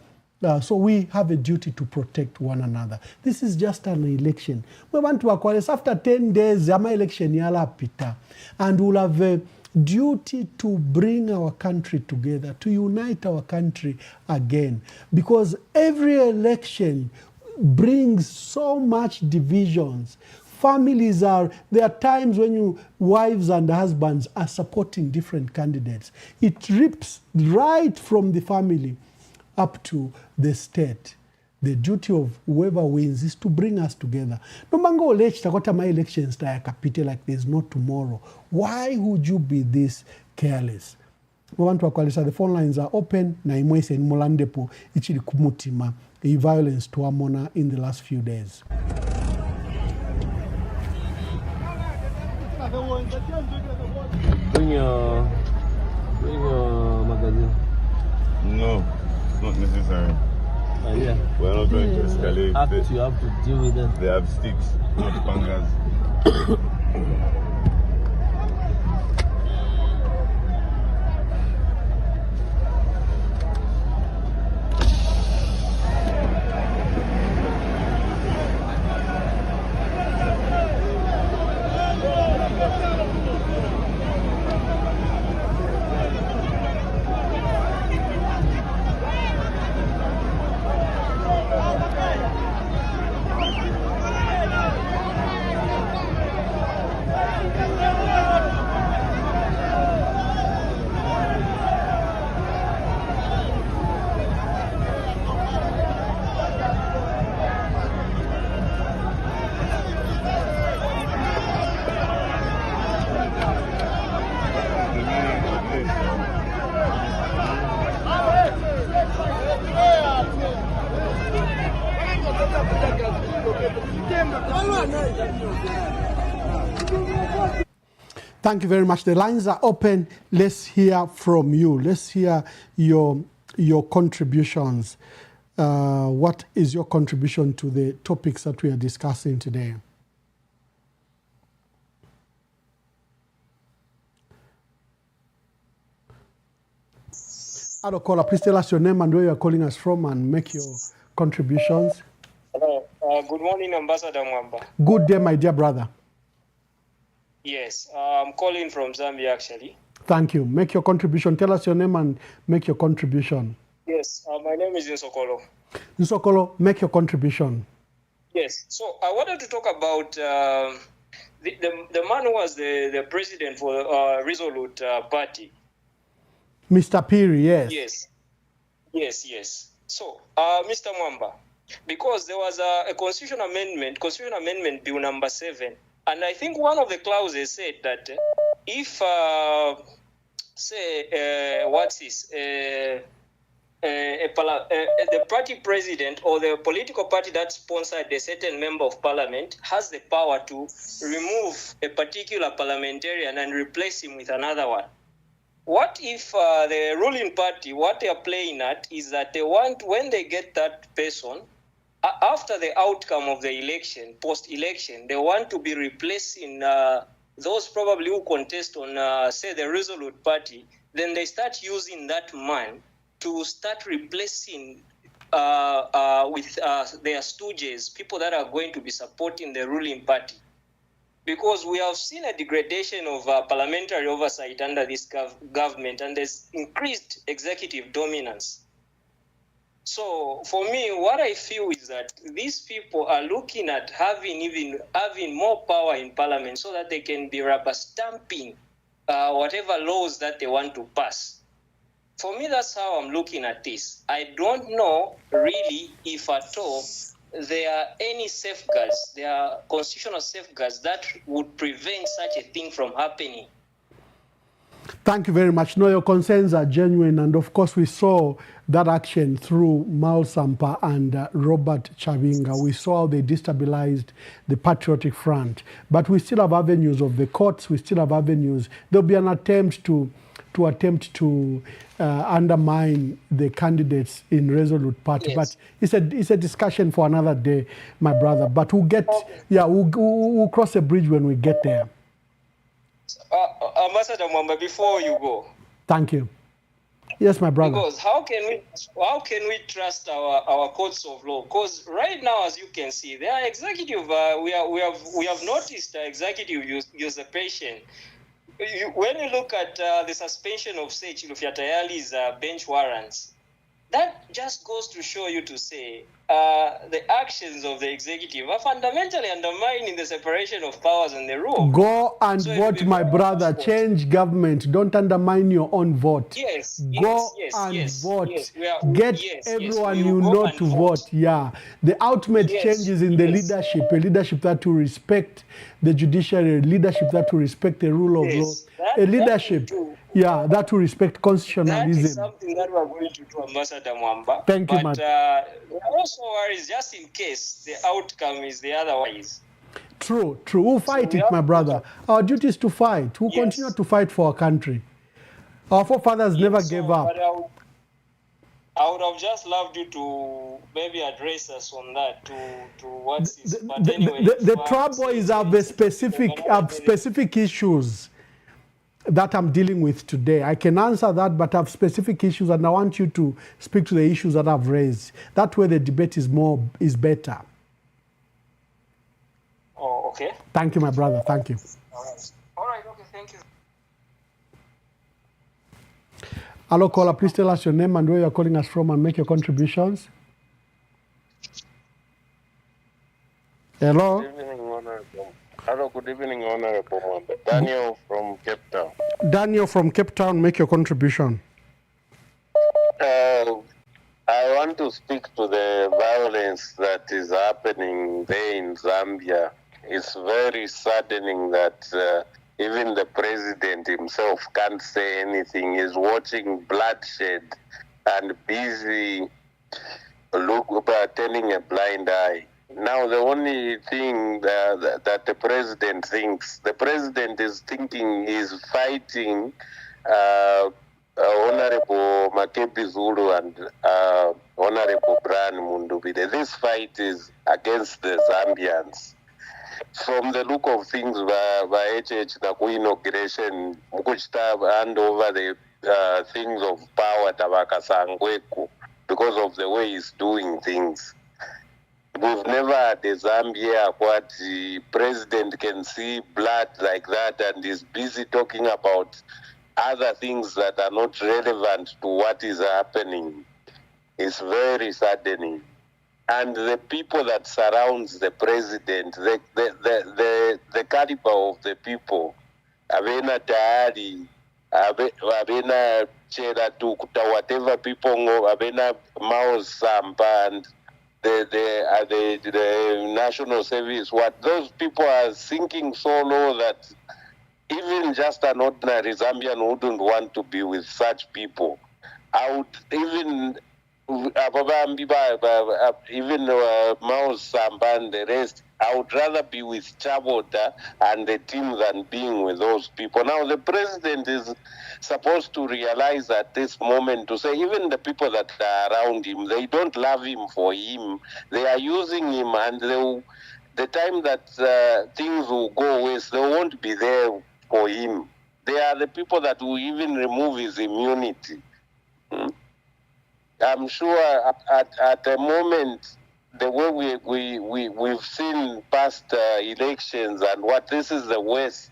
so we have a duty to protect one another. This is just an election. We want to acquire after 10 days, my election yala pita, and we'll have a duty to bring our country together, to unite our country again. Because every election brings so much divisions. Families there are times when wives and husbands are supporting different candidates. It rips right from the family up to the state. The duty of whoever wins is to bring us together. No mango takota my elections like there's no tomorrow. Why would you be this careless? The phone lines are open. Na imwese in Molandepo ichili kumutima violence to Amona in the last few days. Bring your magazine. No, it's not necessary. Yeah. We're not going to escalate. You have to deal with them. They have sticks, not pangas. Thank you very much. The lines are open. Let's hear from you. Let's hear your contributions. What is your contribution to the topics that we are discussing today? Hello, caller. Please tell us your name and where you are calling us from and make your contributions. Hello. Good morning, Ambassador Mwamba. Good day, my dear brother. Yes, I'm calling from Zambia, actually. Thank you. Make your contribution. Tell us your name and make your contribution. Yes, my name is Nsokolo. Nsokolo, make your contribution. Yes, so I wanted to talk about the man who was the president for Resolute Party. Mr. Piri, yes. Yes. So, Mr. Mwamba, because there was a Constitution Amendment Bill number 7, and I think one of the clauses said that if, the party president or the political party that sponsored a certain member of parliament has the power to remove a particular parliamentarian and replace him with another one. What if the ruling party, what they are playing at is that they want, when they get that person, after the outcome of the election, post-election, they want to be replacing those probably who contest on, say, the Resolute Party. Then they start using that man to start replacing with their stooges, people that are going to be supporting the ruling party. because we have seen a degradation of parliamentary oversight under this government, and there's increased executive dominance. So for me, what I feel is that these people are looking at having more power in parliament so that they can be rubber stamping whatever laws that they want to pass. For me, that's how I'm looking at this. I don't know really if at all there are any safeguards, there are constitutional safeguards that would prevent such a thing from happening. Thank you very much. No, your concerns are genuine, and of course we saw that action through Miles Sampa and Robert Chavinga. We saw how they destabilized the Patriotic Front, but we still have avenues of the courts. We still have avenues. There'll be an attempt to undermine the candidates in Resolute Party, but it's a discussion for another day, my brother. But we'll cross a bridge when we get there. Ambassador Mwamba, before you go. Thank you. Yes, my brother. Because how can we trust our courts of law? Because right now, as you can see, they are executive. We have noticed executive usurpation. When you look at the suspension of say Chilufya Tayali's bench warrants, that just goes to show you to say the actions of the executive are fundamentally undermining the separation of powers and the rule. Go and vote, my brother. Change government. Don't undermine your own vote. Yes. Go and vote. Get everyone you know to vote. Yeah. The ultimate change is in the leadership. A leadership that will respect the judiciary, a leadership that will respect the rule of law. A leadership, that will respect constitutionalism. That is something that we are going to do, Ambassador Mwamba. Thank you, but also worries just in case the outcome is the otherwise. True. We'll fight it, my brother. Our duty is to fight. We'll continue to fight for our country. Our forefathers never gave up. I would have just loved you to maybe address us on that to what's this. But anyway, the trouble is I have specific issues that I'm dealing with today. I can answer that, but I have specific issues, and I want you to speak to the issues that I've raised. That way the debate is better. Oh, okay. Thank you, my brother. Thank you. All right. Okay, thank you. Hello, caller. Please tell us your name and where you're calling us from and make your contributions. Hello. Good evening, Honorable. Hello, good evening, Honorable Mwamba. Daniel from Cape Town. Daniel from Cape Town, make your contribution. I want to speak to the violence that is happening there in Zambia. It's very saddening that even the president himself can't say anything. He's watching bloodshed and busy turning a blind eye. Now, the only thing that the president thinks, the president is thinking he's fighting Honorable Makebi Zulu and Honorable Brian Mundubile. This fight is against the Zambians. From the look of things, by HH Naku inauguration, Mukuchita hand over the things of power Tabaka Sangweku because of the way he's doing things. We've never had a Zambia where the president can see blood like that and is busy talking about other things that are not relevant to what is happening. It's very saddening. And the people that surrounds the president, the caliber of the people, Avena Tayari, Avena Chera Tukuta, whatever people know, Avena Miles Sampa and the national service, what those people are sinking so low that even just an ordinary Zambian wouldn't want to be with such people. I would even Miles Sampa and the rest, I would rather be with Chabota and the team than being with those people. Now, the president is supposed to realize at this moment to say even the people that are around him, they don't love him for him. They are using him, and the time that things will go west, they won't be there for him. They are the people that will even remove his immunity. I'm sure at the moment the way we've seen past elections and what this is the worst.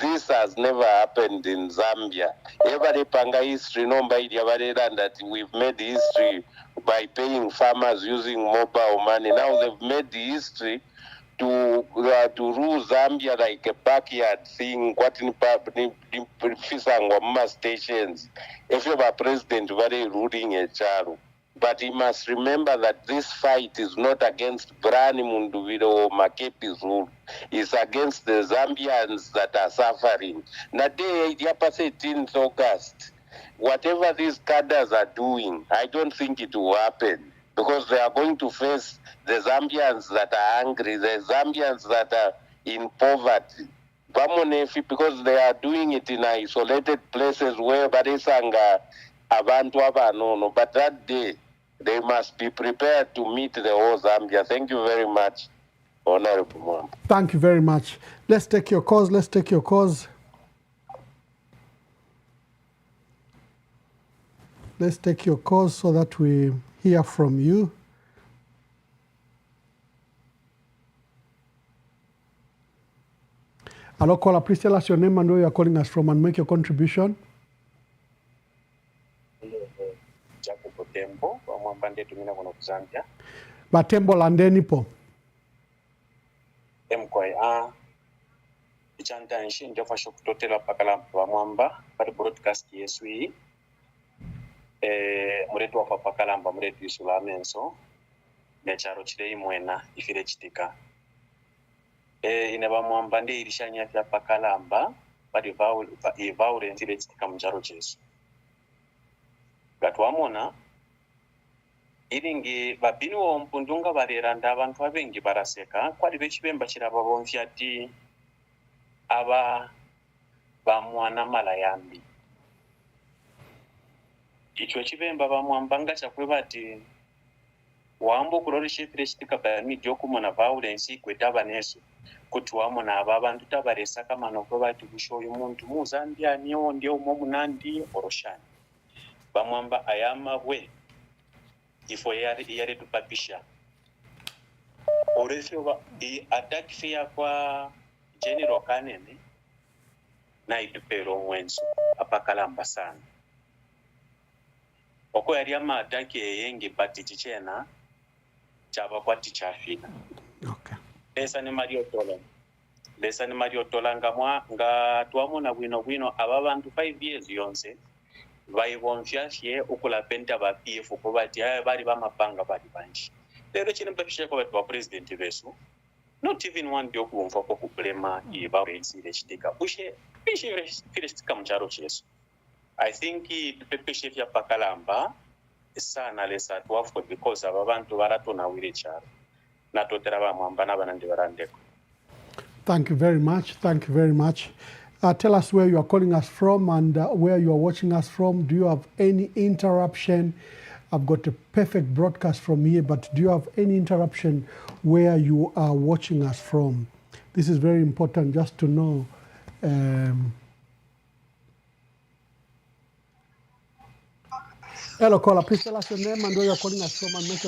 This has never happened in Zambia. Every panga history that we've made history by paying farmers using mobile money. Now they've made the history to rule Zambia like a backyard thing. What in stations? If you have a president very ruling a child. But he must remember that this fight is not against Brani Munduvilo or Makepi Zulu. It's against the Zambians that are suffering. Na day 18th August, whatever these cadres are doing, I don't think it will happen. Because they are going to face the Zambians that are angry, the Zambians that are in poverty. Because they are doing it in isolated places where Barisanga abantu abanono. But that day, they must be prepared to meet the whole Zambia. Thank you very much, Honorable Mwamba. Thank you very much. Let's take your calls. Let's take your calls. Let's take your calls so that we hear from you. Hello, caller. Please tell us your name and where you are calling us from and make your contribution. Batembo landenipo. MKA ichanta nshi ndio fasho kutotela pakala Mwamba pali broadcast yeswi muretu wa pakalamba muretu isula menso necharo chile imwena ifire chitika ine Mwamba ndi irishanya vya pakalamba pali violence ile chitika mcharo chesu gatwamona iringi babini wo mpundunga bareranda abantu abengi baraseka kwali bechibemba kiraba bonfya ati aba bamwana malayambi icho chibemba bamwamba ngachakwe bati wambo kurorishe chitika ba media kumona violence kwetaba neso kuti wamona aba bantu tabaresa kama nokwe bati kushoyo muntu muzambia niyo ndio umo munandi oroshani bamwamba ayama we ifo yare tupapisha oresho attack fia kwa General Kanene na itupero mwenso apakalamba sana oko yari ama attack yengi bati chichena chaba kwa tichafina. Okay. Lesa ni Mario Tola nga tuamona bwino aba bantu 5 years yonse vaivonfyafye ukula penta ba PF ko bati aya bari bamapanga bari banji lero chine mpapishya ko bati ba president besu not even one dio kumva ko kuplema i violence ile chitika ushe firestika mcharo chesu. I think ipepeshe vya pakalamba sana lesa twafo because aba bantu baratona wire charo na totera ba Mwamba na banandi barandeko. Thank you very much. Thank you very much. Tell us where you are calling us from and where you are watching us from. Do you have any interruption? I've got a perfect broadcast from here, but do you have any interruption where you are watching us from? This is very important just to know. Hello, caller. Please tell us your name and where you are calling us from and make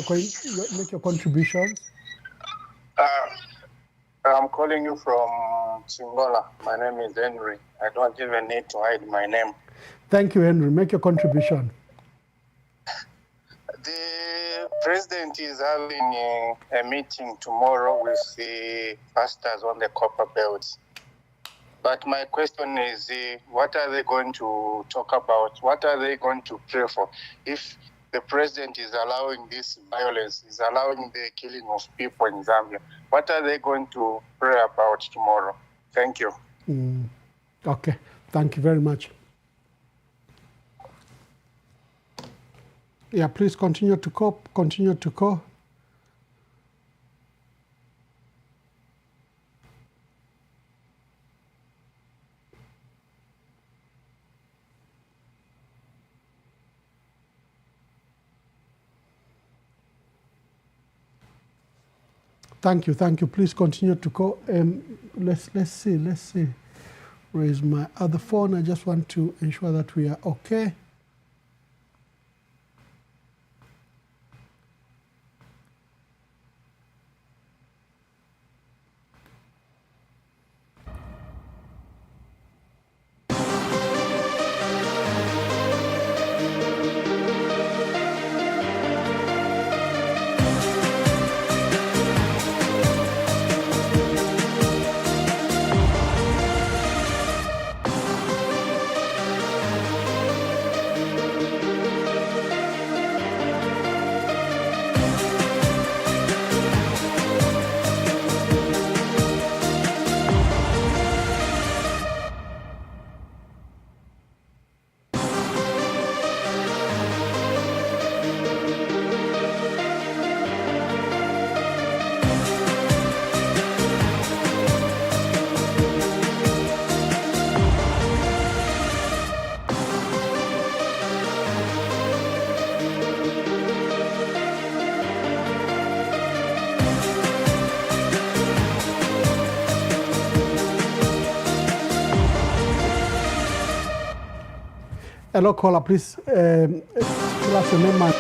your contributions. I'm calling you from Singola. My name is Henry. I don't even need to hide my name. Thank you, Henry. Make your contribution. The president is having a meeting tomorrow with the pastors on the copper belts. But my question is, what are they going to talk about? What are they going to pray for? If the president is allowing this violence, is allowing the killing of people in Zambia, what are they going to pray about tomorrow? Thank you. Okay, thank you very much. Yeah, please continue to call. Continue to call. Thank you, thank you. Please continue to call. Let's see. Where is my other phone? I just want to ensure that we are okay. Hello, caller, please tell us your name.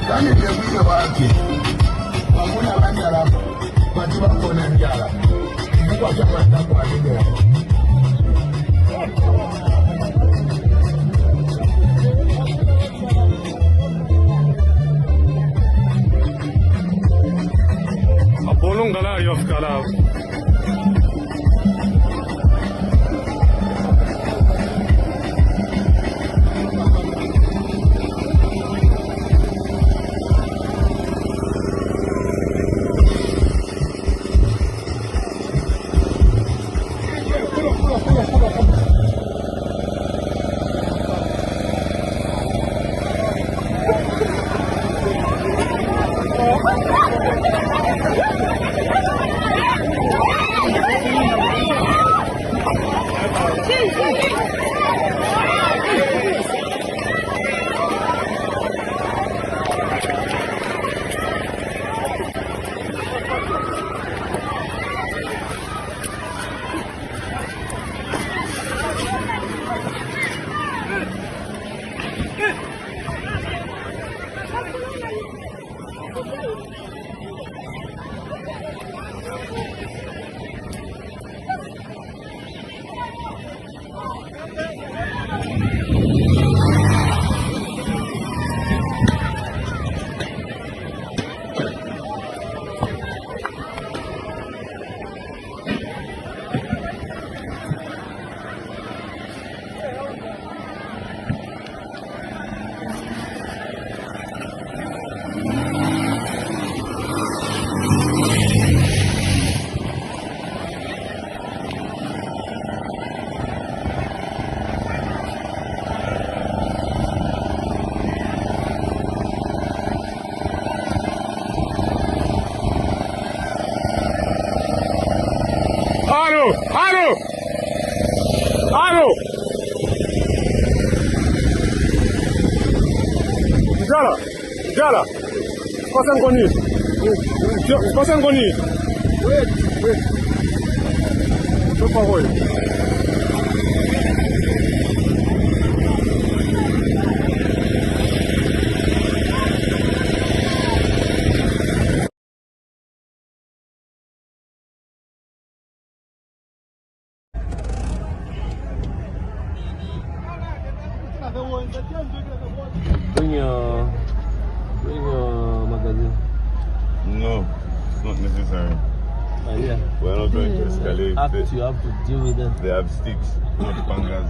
Kani ndio wake. Hakuna banyala. Watu wako na njala. Kwa chama kwa ndio. Apollo Galari of Kalab. Alo! Jala! Pasan koni! Wait! Por favor. Bring your magazine. No, it's not necessary. Yeah. We're not going to escalate. You have to deal with them. They have sticks, not pangas.